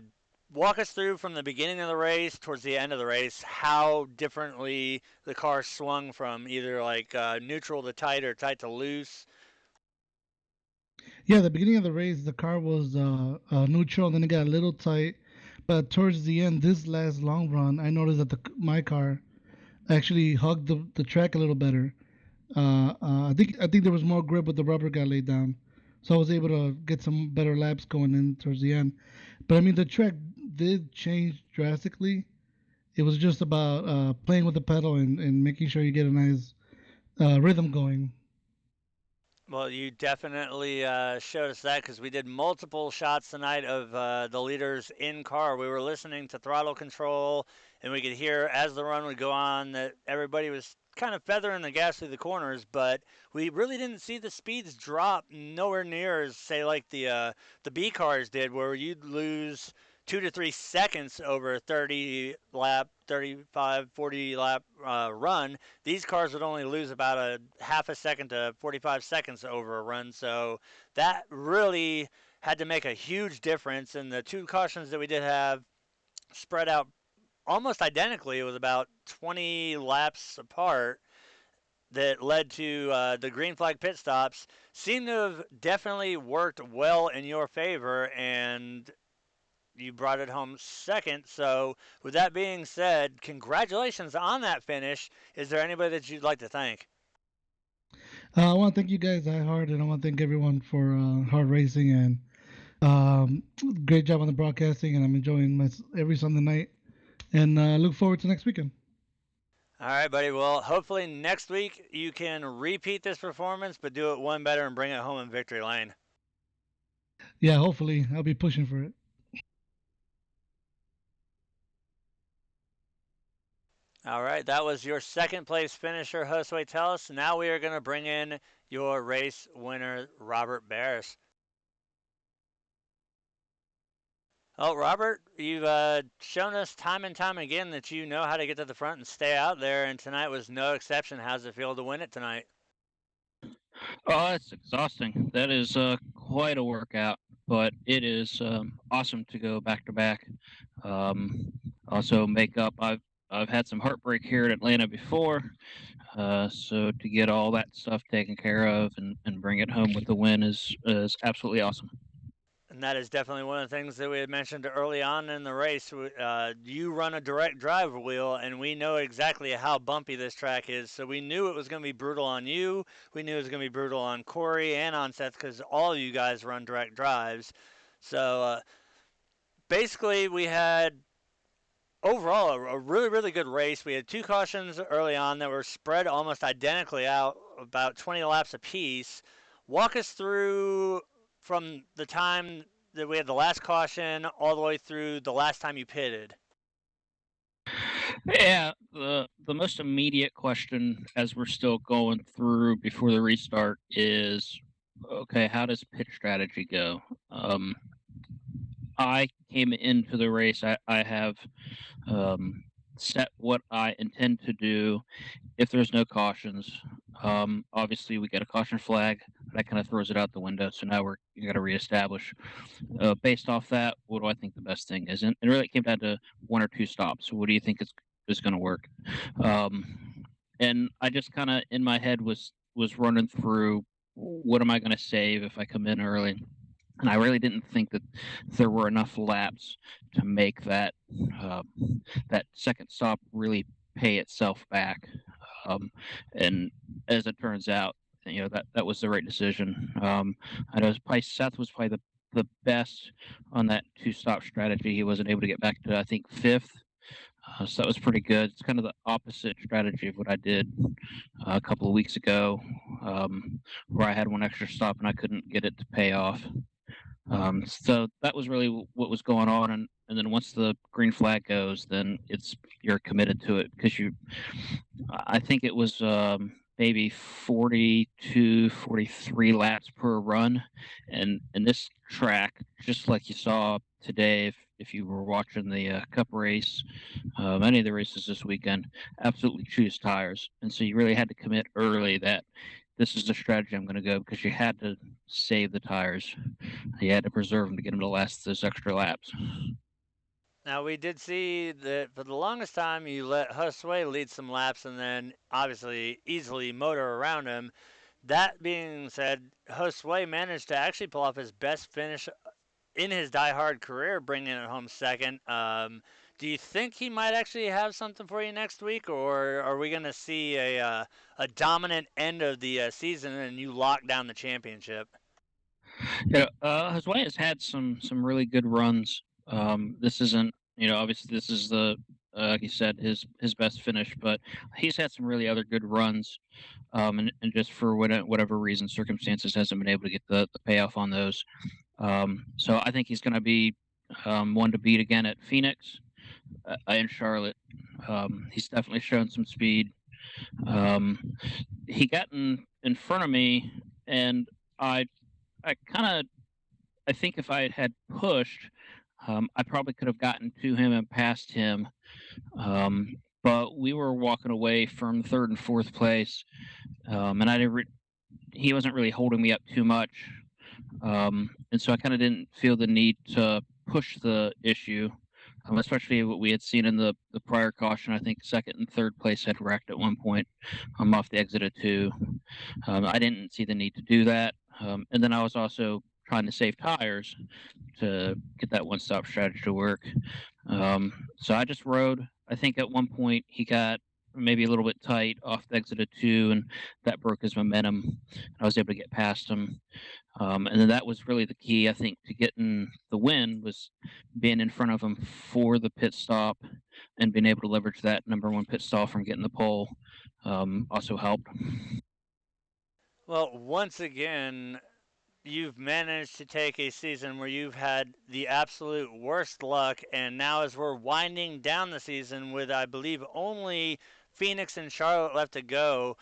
S1: Walk us through from the beginning of the race towards the end of the race how differently the car swung from either like neutral to tight or tight to loose.
S4: Yeah, the beginning of the race, the car was neutral, then it got a little tight. But towards the end, this last long run, I noticed that my car actually hugged the track a little better. I think there was more grip with the rubber got laid down, so I was able to get some better laps going in towards the end. But I mean, the track did change drastically. It was just about playing with the pedal and making sure you get a nice rhythm going.
S1: Well, you definitely showed us that because we did multiple shots tonight of the leaders in car. We were listening to throttle control, and we could hear as the run would go on that everybody was kind of feathering the gas through the corners, but we really didn't see the speeds drop nowhere near as say like the B cars did, where you'd lose 2 to 3 seconds over a 30 lap, 35, 40 lap run. These cars would only lose about a half a second to 45 seconds over a run. So that really had to make a huge difference. And the two cautions that we did have spread out almost identically. It was about 20 laps apart that led to the green flag pit stops seem to have definitely worked well in your favor, and you brought it home second. So, with that being said, congratulations on that finish. Is there anybody that you'd like to thank?
S4: I want to thank you guys, Diehard, and I want to thank everyone for hard racing and um, great job on the broadcasting. And I'm enjoying my every Sunday night, and look forward to next weekend.
S1: All right, buddy. Well, hopefully next week you can repeat this performance, but do it one better and bring it home in victory lane.
S4: Yeah, hopefully I'll be pushing for it.
S1: All right, that was your second place finisher, Josue Tellis. Now we are going to bring in your race winner, Robert Barris. Oh, Robert, you've shown us time and time again that you know how to get to the front and stay out there, and tonight was no exception. How's it feel to win it tonight?
S5: Oh, it's exhausting. That is quite a workout, but it is awesome to go back to back. Also, make up. I've had some heartbreak here in Atlanta before, so to get all that stuff taken care of and bring it home with the win is absolutely awesome.
S1: And that is definitely one of the things that we had mentioned early on in the race. You run a direct drive wheel, and we know exactly how bumpy this track is. So we knew it was going to be brutal on you. We knew it was going to be brutal on Corey and on Seth because all of you guys run direct drives. So basically, we had overall a really, really good race. We had two cautions early on that were spread almost identically out, about 20 laps apiece. Walk us through from the time that we had the last caution all the way through the last time you pitted.
S5: Yeah, the most immediate question as we're still going through before the restart is, okay, how does pitch strategy go? Um, I came into the race. I have um, set what I intend to do if there's no cautions. Obviously, we get a caution flag. That kind of throws it out the window. So now you got to reestablish. Based off that, what do I think the best thing is? And really, it came down to one or two stops. What do you think is going to work? And I just kind of in my head was running through what am I going to save if I come in early, and I really didn't think that there were enough laps to make uh, that second stop really pay itself back. Um, and as it turns out, that was the right decision. I know Seth was probably the best on that two stop strategy. He wasn't able to get back to I think fifth. So that was pretty good. It's kind of the opposite strategy of what I did a couple of weeks ago, where I had one extra stop and I couldn't get it to pay off. So that was really what was going on, and then once the green flag goes, then you're committed to it because I think it was maybe 42, 43 laps per run, and this track, just like you saw today, if you were watching the Cup race, any of the races this weekend, absolutely choose tires, and so you really had to commit early that this is the strategy I'm going to go because you had to save the tires. You had to preserve them to get them to last those extra laps.
S1: Now we did see that for the longest time you let Husway lead some laps and then obviously easily motor around him. That being said, Josue managed to actually pull off his best finish in his Diehard career, bringing it home second. Do you think he might actually have something for you next week, or are we going to see a dominant end of the season and you lock down the championship?
S5: Josue has had some really good runs. This isn't, obviously this is like you said, his best finish, but he's had some really other good runs. And just for whatever reason, circumstances, hasn't been able to get the payoff on those. So I think he's going to be one to beat again at Phoenix in Charlotte. He's definitely shown some speed. Um, he got in front of me, and I kind of I think if I had pushed, I probably could have gotten to him and past him. But we were walking away from third and fourth place, and he wasn't really holding me up too much. And so I kind of didn't feel the need to push the issue, especially what we had seen in the prior caution. I think second and third place had wrecked at one point off the exit of two. I didn't see the need to do that. And then I was also trying to save tires to get that one stop strategy to work. So I just rode. I think at one point he got maybe a little bit tight off the exit of two, and that broke his momentum. I was able to get past him. And then that was really the key, I think, to getting the win was being in front of him for the pit stop and being able to leverage that number one pit stop from getting the pole also helped.
S1: Well, once again, you've managed to take a season where you've had the absolute worst luck, and now as we're winding down the season with, I believe, only Phoenix and Charlotte left to go,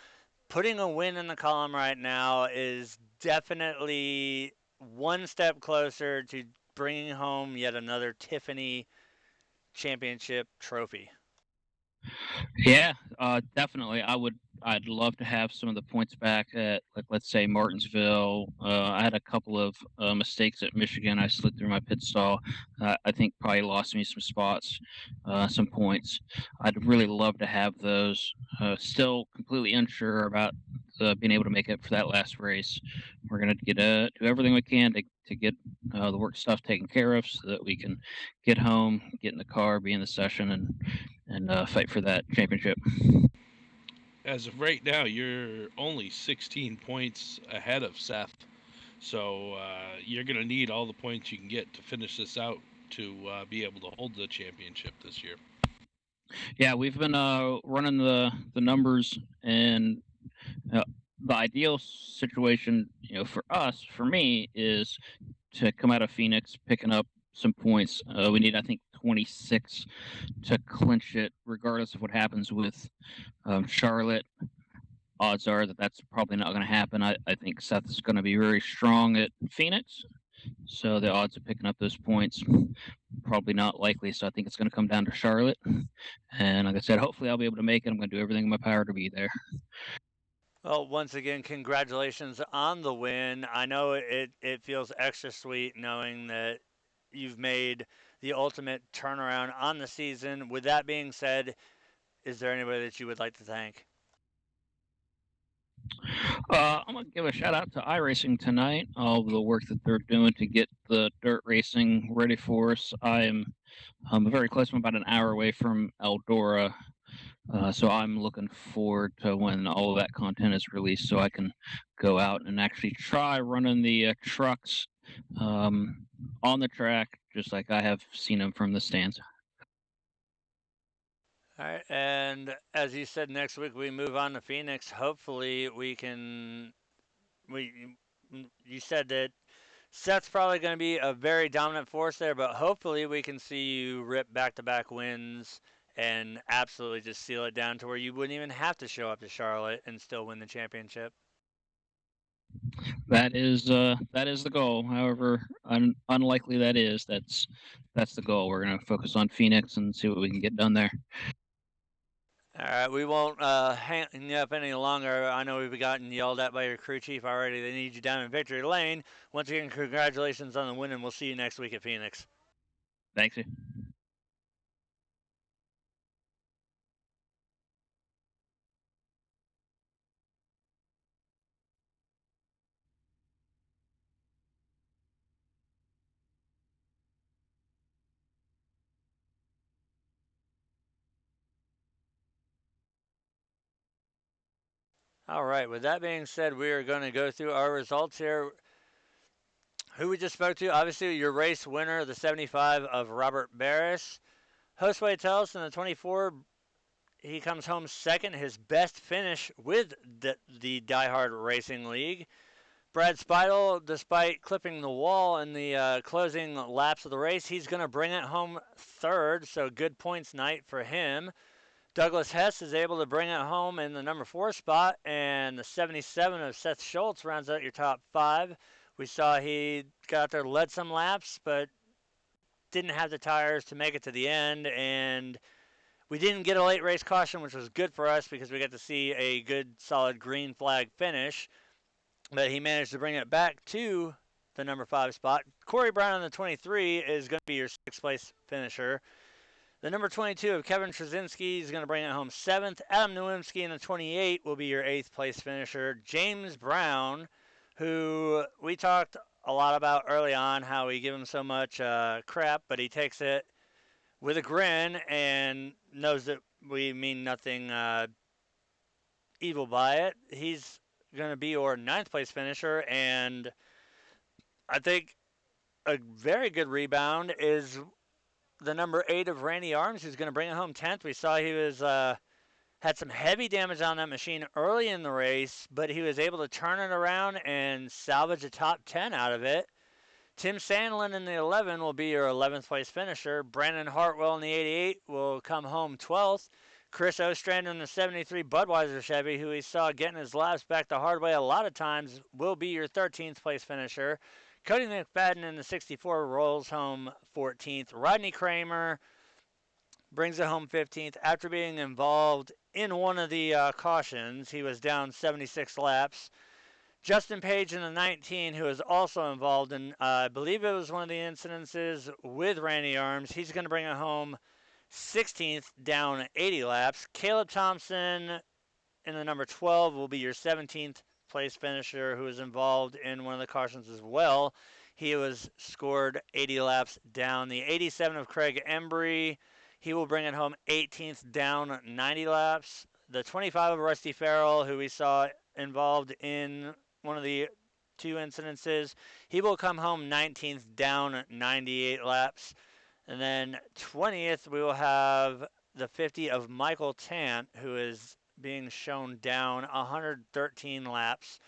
S1: putting a win in the column right now is definitely one step closer to bringing home yet another Tiffany Championship trophy.
S5: Yeah, definitely. I'd love to have some of the points back at, like, let's say Martinsville. I had a couple of mistakes at Michigan. I slid through my pit stall. I think probably lost me some spots, some points. I'd really love to have those. Still completely unsure about being able to make it for that last race. We're gonna do everything we can to get the work stuff taken care of so that we can get home, get in the car, be in the session, and fight for that championship.
S2: As of right now, you're only 16 points ahead of Seth. So you're going to need all the points you can get to finish this out to be able to hold the championship this year.
S5: Yeah, we've been running the numbers, and the ideal situation, for us, for me, is to come out of Phoenix picking up some points. We need, I think, 26 to clinch it, regardless of what happens with Charlotte. Odds are that that's probably not going to happen. I think Seth is going to be very strong at Phoenix, so the odds of picking up those points probably not likely. So I think it's going to come down to Charlotte. And like I said, hopefully I'll be able to make it. I'm going to do everything in my power to be there.
S1: Well, once again, congratulations on the win. I know it feels extra sweet knowing that you've made the ultimate turnaround on the season. With that being said, is there anybody that you would like to thank?
S5: I'm going to give a shout out to iRacing tonight, all the work that they're doing to get the dirt racing ready for us. I'm very close. I'm about an hour away from Eldora. So I'm looking forward to when all of that content is released so I can go out and actually try running the trucks on the track, just like I have seen them from the stands.
S1: All right, and as you said, next week we move on to Phoenix. Hopefully we can. You said that Seth's probably going to be a very dominant force there, but hopefully we can see you rip back-to-back wins and absolutely just seal it down to where you wouldn't even have to show up to Charlotte and still win the championship.
S5: That is the goal. However unlikely that is, that's the goal. We're going to focus on Phoenix and see what we can get done there.
S1: All right, we won't hang you up any longer. I know we've gotten yelled at by your crew chief already. They need you down in victory lane. Once again, congratulations on the win, and we'll see you next week at Phoenix.
S5: Thanks.
S1: All right, with that being said, we are going to go through our results here. Who we just spoke to, obviously your race winner, the 75 of Robert Barris. Josue Tellus in the 24, he comes home second, his best finish with the Diehard Racing League. Brad Speidel, despite clipping the wall in the closing laps of the race, he's going to bring it home third, so good points night for him. Douglas Hess is able to bring it home in the number 4 spot, and the 77 of Seth Schultz rounds out your top 5. We saw he got out there, led some laps, but didn't have the tires to make it to the end, and we didn't get a late race caution, which was good for us because we got to see a good, solid green flag finish. But he managed to bring it back to the number 5 spot. Corey Brown on the 23 is going to be your 6th place finisher. The number 22 of Kevin Trzynski is going to bring it home 7th. Adam Nowinski in the 28 will be your 8th place finisher. James Brown, who we talked a lot about early on, how we give him so much crap, but he takes it with a grin and knows that we mean nothing evil by it. He's going to be your 9th place finisher, and I think a very good rebound is the number 8 of Randy Arms, who's going to bring it home 10th. We saw he was had some heavy damage on that machine early in the race, but he was able to turn it around and salvage a top 10 out of it. Tim Sandlin in the 11 will be your 11th place finisher. Brandon Hartwell in the 88 will come home 12th. Chris Ostrander in the 73 Budweiser Chevy, who we saw getting his laps back the hard way a lot of times, will be your 13th place finisher. Cody McFadden in the 64 rolls home 14th. Rodney Kramer brings it home 15th. After being involved in one of the cautions, he was down 76 laps. Justin Page in the 19, who is also involved in, I believe it was one of the incidences with Randy Arms. He's going to bring it home 16th, down 80 laps. Caleb Thompson in the number 12 will be your 17th place finisher, who was involved in one of the cautions as well. He was scored 80 laps down. The 87 of Craig Embry, he will bring it home 18th, down 90 laps. The 25 of Rusty Farrell, who we saw involved in one of the 2 incidences, he will come home 19th, down 98 laps. And then 20th, we will have the 50 of Michael Tant, who is being shown down 113 laps.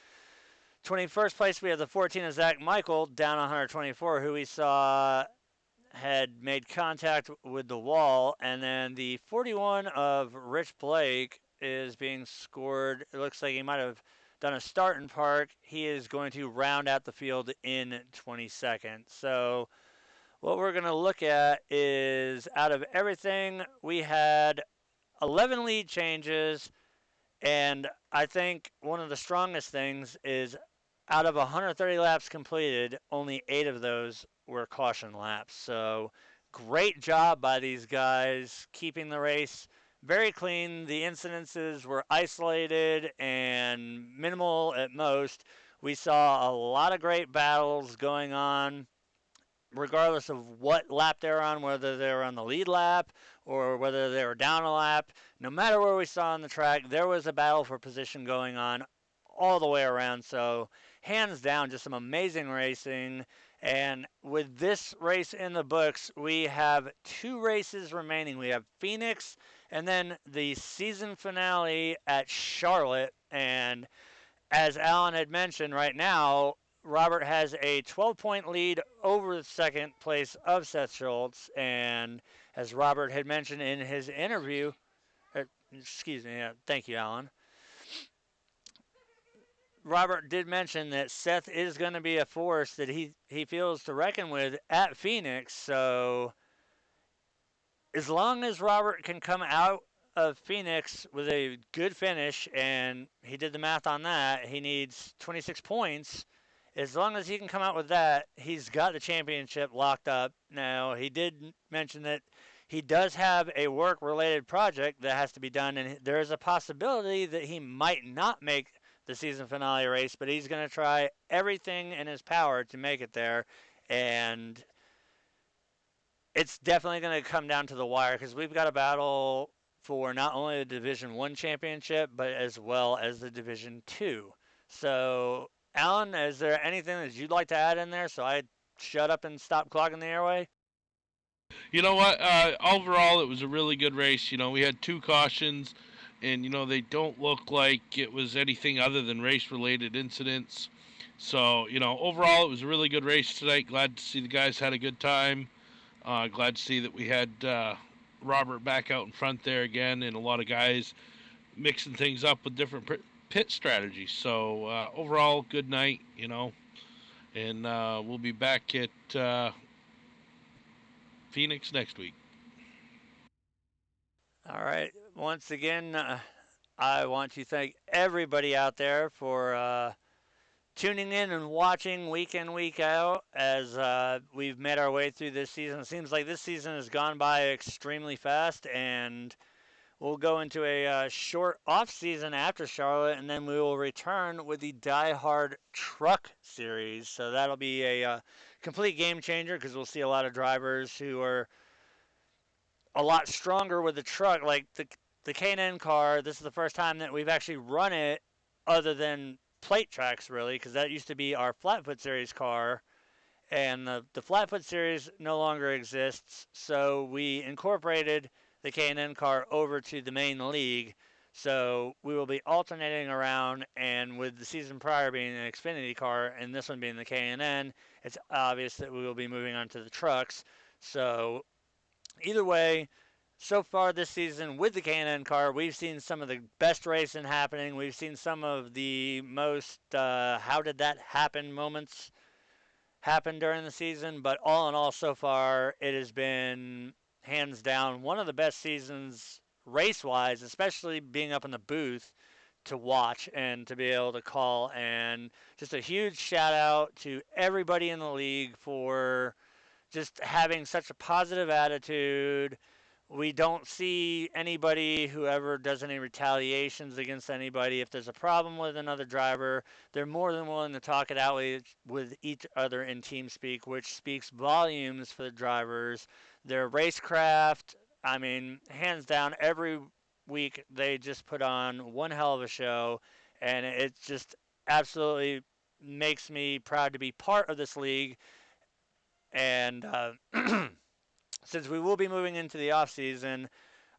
S1: 21st place, we have the 14 of Zach Michael, down 124, who we saw had made contact with the wall, and then the 41 of Rich Blake is being scored. It looks like he might have done a start in park. He is going to round out the field in 22nd. So what we're going to look at is out of everything, we had 11 lead changes, and I think one of the strongest things is out of 130 laps completed, only 8 of those were caution laps. So great job by these guys keeping the race very clean. The incidences were isolated and minimal at most. We saw a lot of great battles going on regardless of what lap they were on, whether they were on the lead lap or whether they were down a lap. No matter where we saw on the track, there was a battle for position going on all the way around. So, hands down, just some amazing racing. And with this race in the books, we have 2 races remaining. We have Phoenix and then the season finale at Charlotte. And as Alan had mentioned, right now, Robert has a 12-point lead over the second place of Seth Schultz. And as Robert had mentioned in his interview, excuse me, thank you, Alan. Robert did mention that Seth is going to be a force that he feels to reckon with at Phoenix. So as long as Robert can come out of Phoenix with a good finish, and he did the math on that, he needs 26 points. As long as he can come out with that, he's got the championship locked up. Now, he did mention that he does have a work-related project that has to be done, and there is a possibility that he might not make the season finale race, but he's going to try everything in his power to make it there. And it's definitely going to come down to the wire because we've got a battle for not only the Division 1 championship, but as well as the Division 2. So, Alan, is there anything that you'd like to add in there so I shut up and stop clogging the airway?
S2: You know what? Overall, it was a really good race. You know, we had 2 cautions, and, you know, they don't look like it was anything other than race-related incidents. So, you know, overall, it was a really good race tonight. Glad to see the guys had a good time. Glad to see that we had Robert back out in front there again, and a lot of guys mixing things up with different pit strategies. So overall, good night, you know, and we'll be back at Phoenix next week.
S1: All right. Once again, I want to thank everybody out there for tuning in and watching week in, week out as we've made our way through this season. It seems like this season has gone by extremely fast, and we'll go into a short off season after Charlotte, and then we will return with the Diehard Truck Series. So that'll be a complete game changer because we'll see a lot of drivers who are a lot stronger with the truck. Like the K&N car, this is the first time that we've actually run it other than plate tracks, really, because that used to be our Flatfoot Series car. And the Flatfoot Series no longer exists, so we incorporated the K&N car over to the main league. So we will be alternating around, and with the season prior being an Xfinity car and this one being the K&N, it's obvious that we will be moving on to the trucks. So either way, so far this season with the K&N car, we've seen some of the best racing happening. We've seen some of the most how did that happen moments happen during the season. But all in all, so far, it has been hands down one of the best seasons race-wise, especially being up in the booth to watch and to be able to call. And just a huge shout out to everybody in the league for just having such a positive attitude. We don't see anybody who ever does any retaliations against anybody. If there's a problem with another driver, they're more than willing to talk it out with each other in team speak, which speaks volumes for the drivers. Their racecraft, I mean, hands down, every week they just put on one hell of a show, and it just absolutely makes me proud to be part of this league. And since we will be moving into the off season,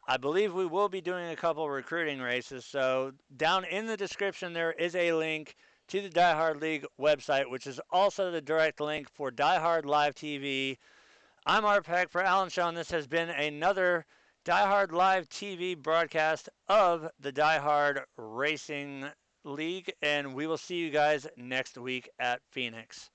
S1: I believe we will be doing a couple recruiting races. So down in the description, there is a link to the Die Hard League website, which is also the direct link for Die Hard Live TV. I'm Art Peck for Alan Shaw, and this has been another Diehard Live TV broadcast of the Diehard Racing League, and we will see you guys next week at Phoenix.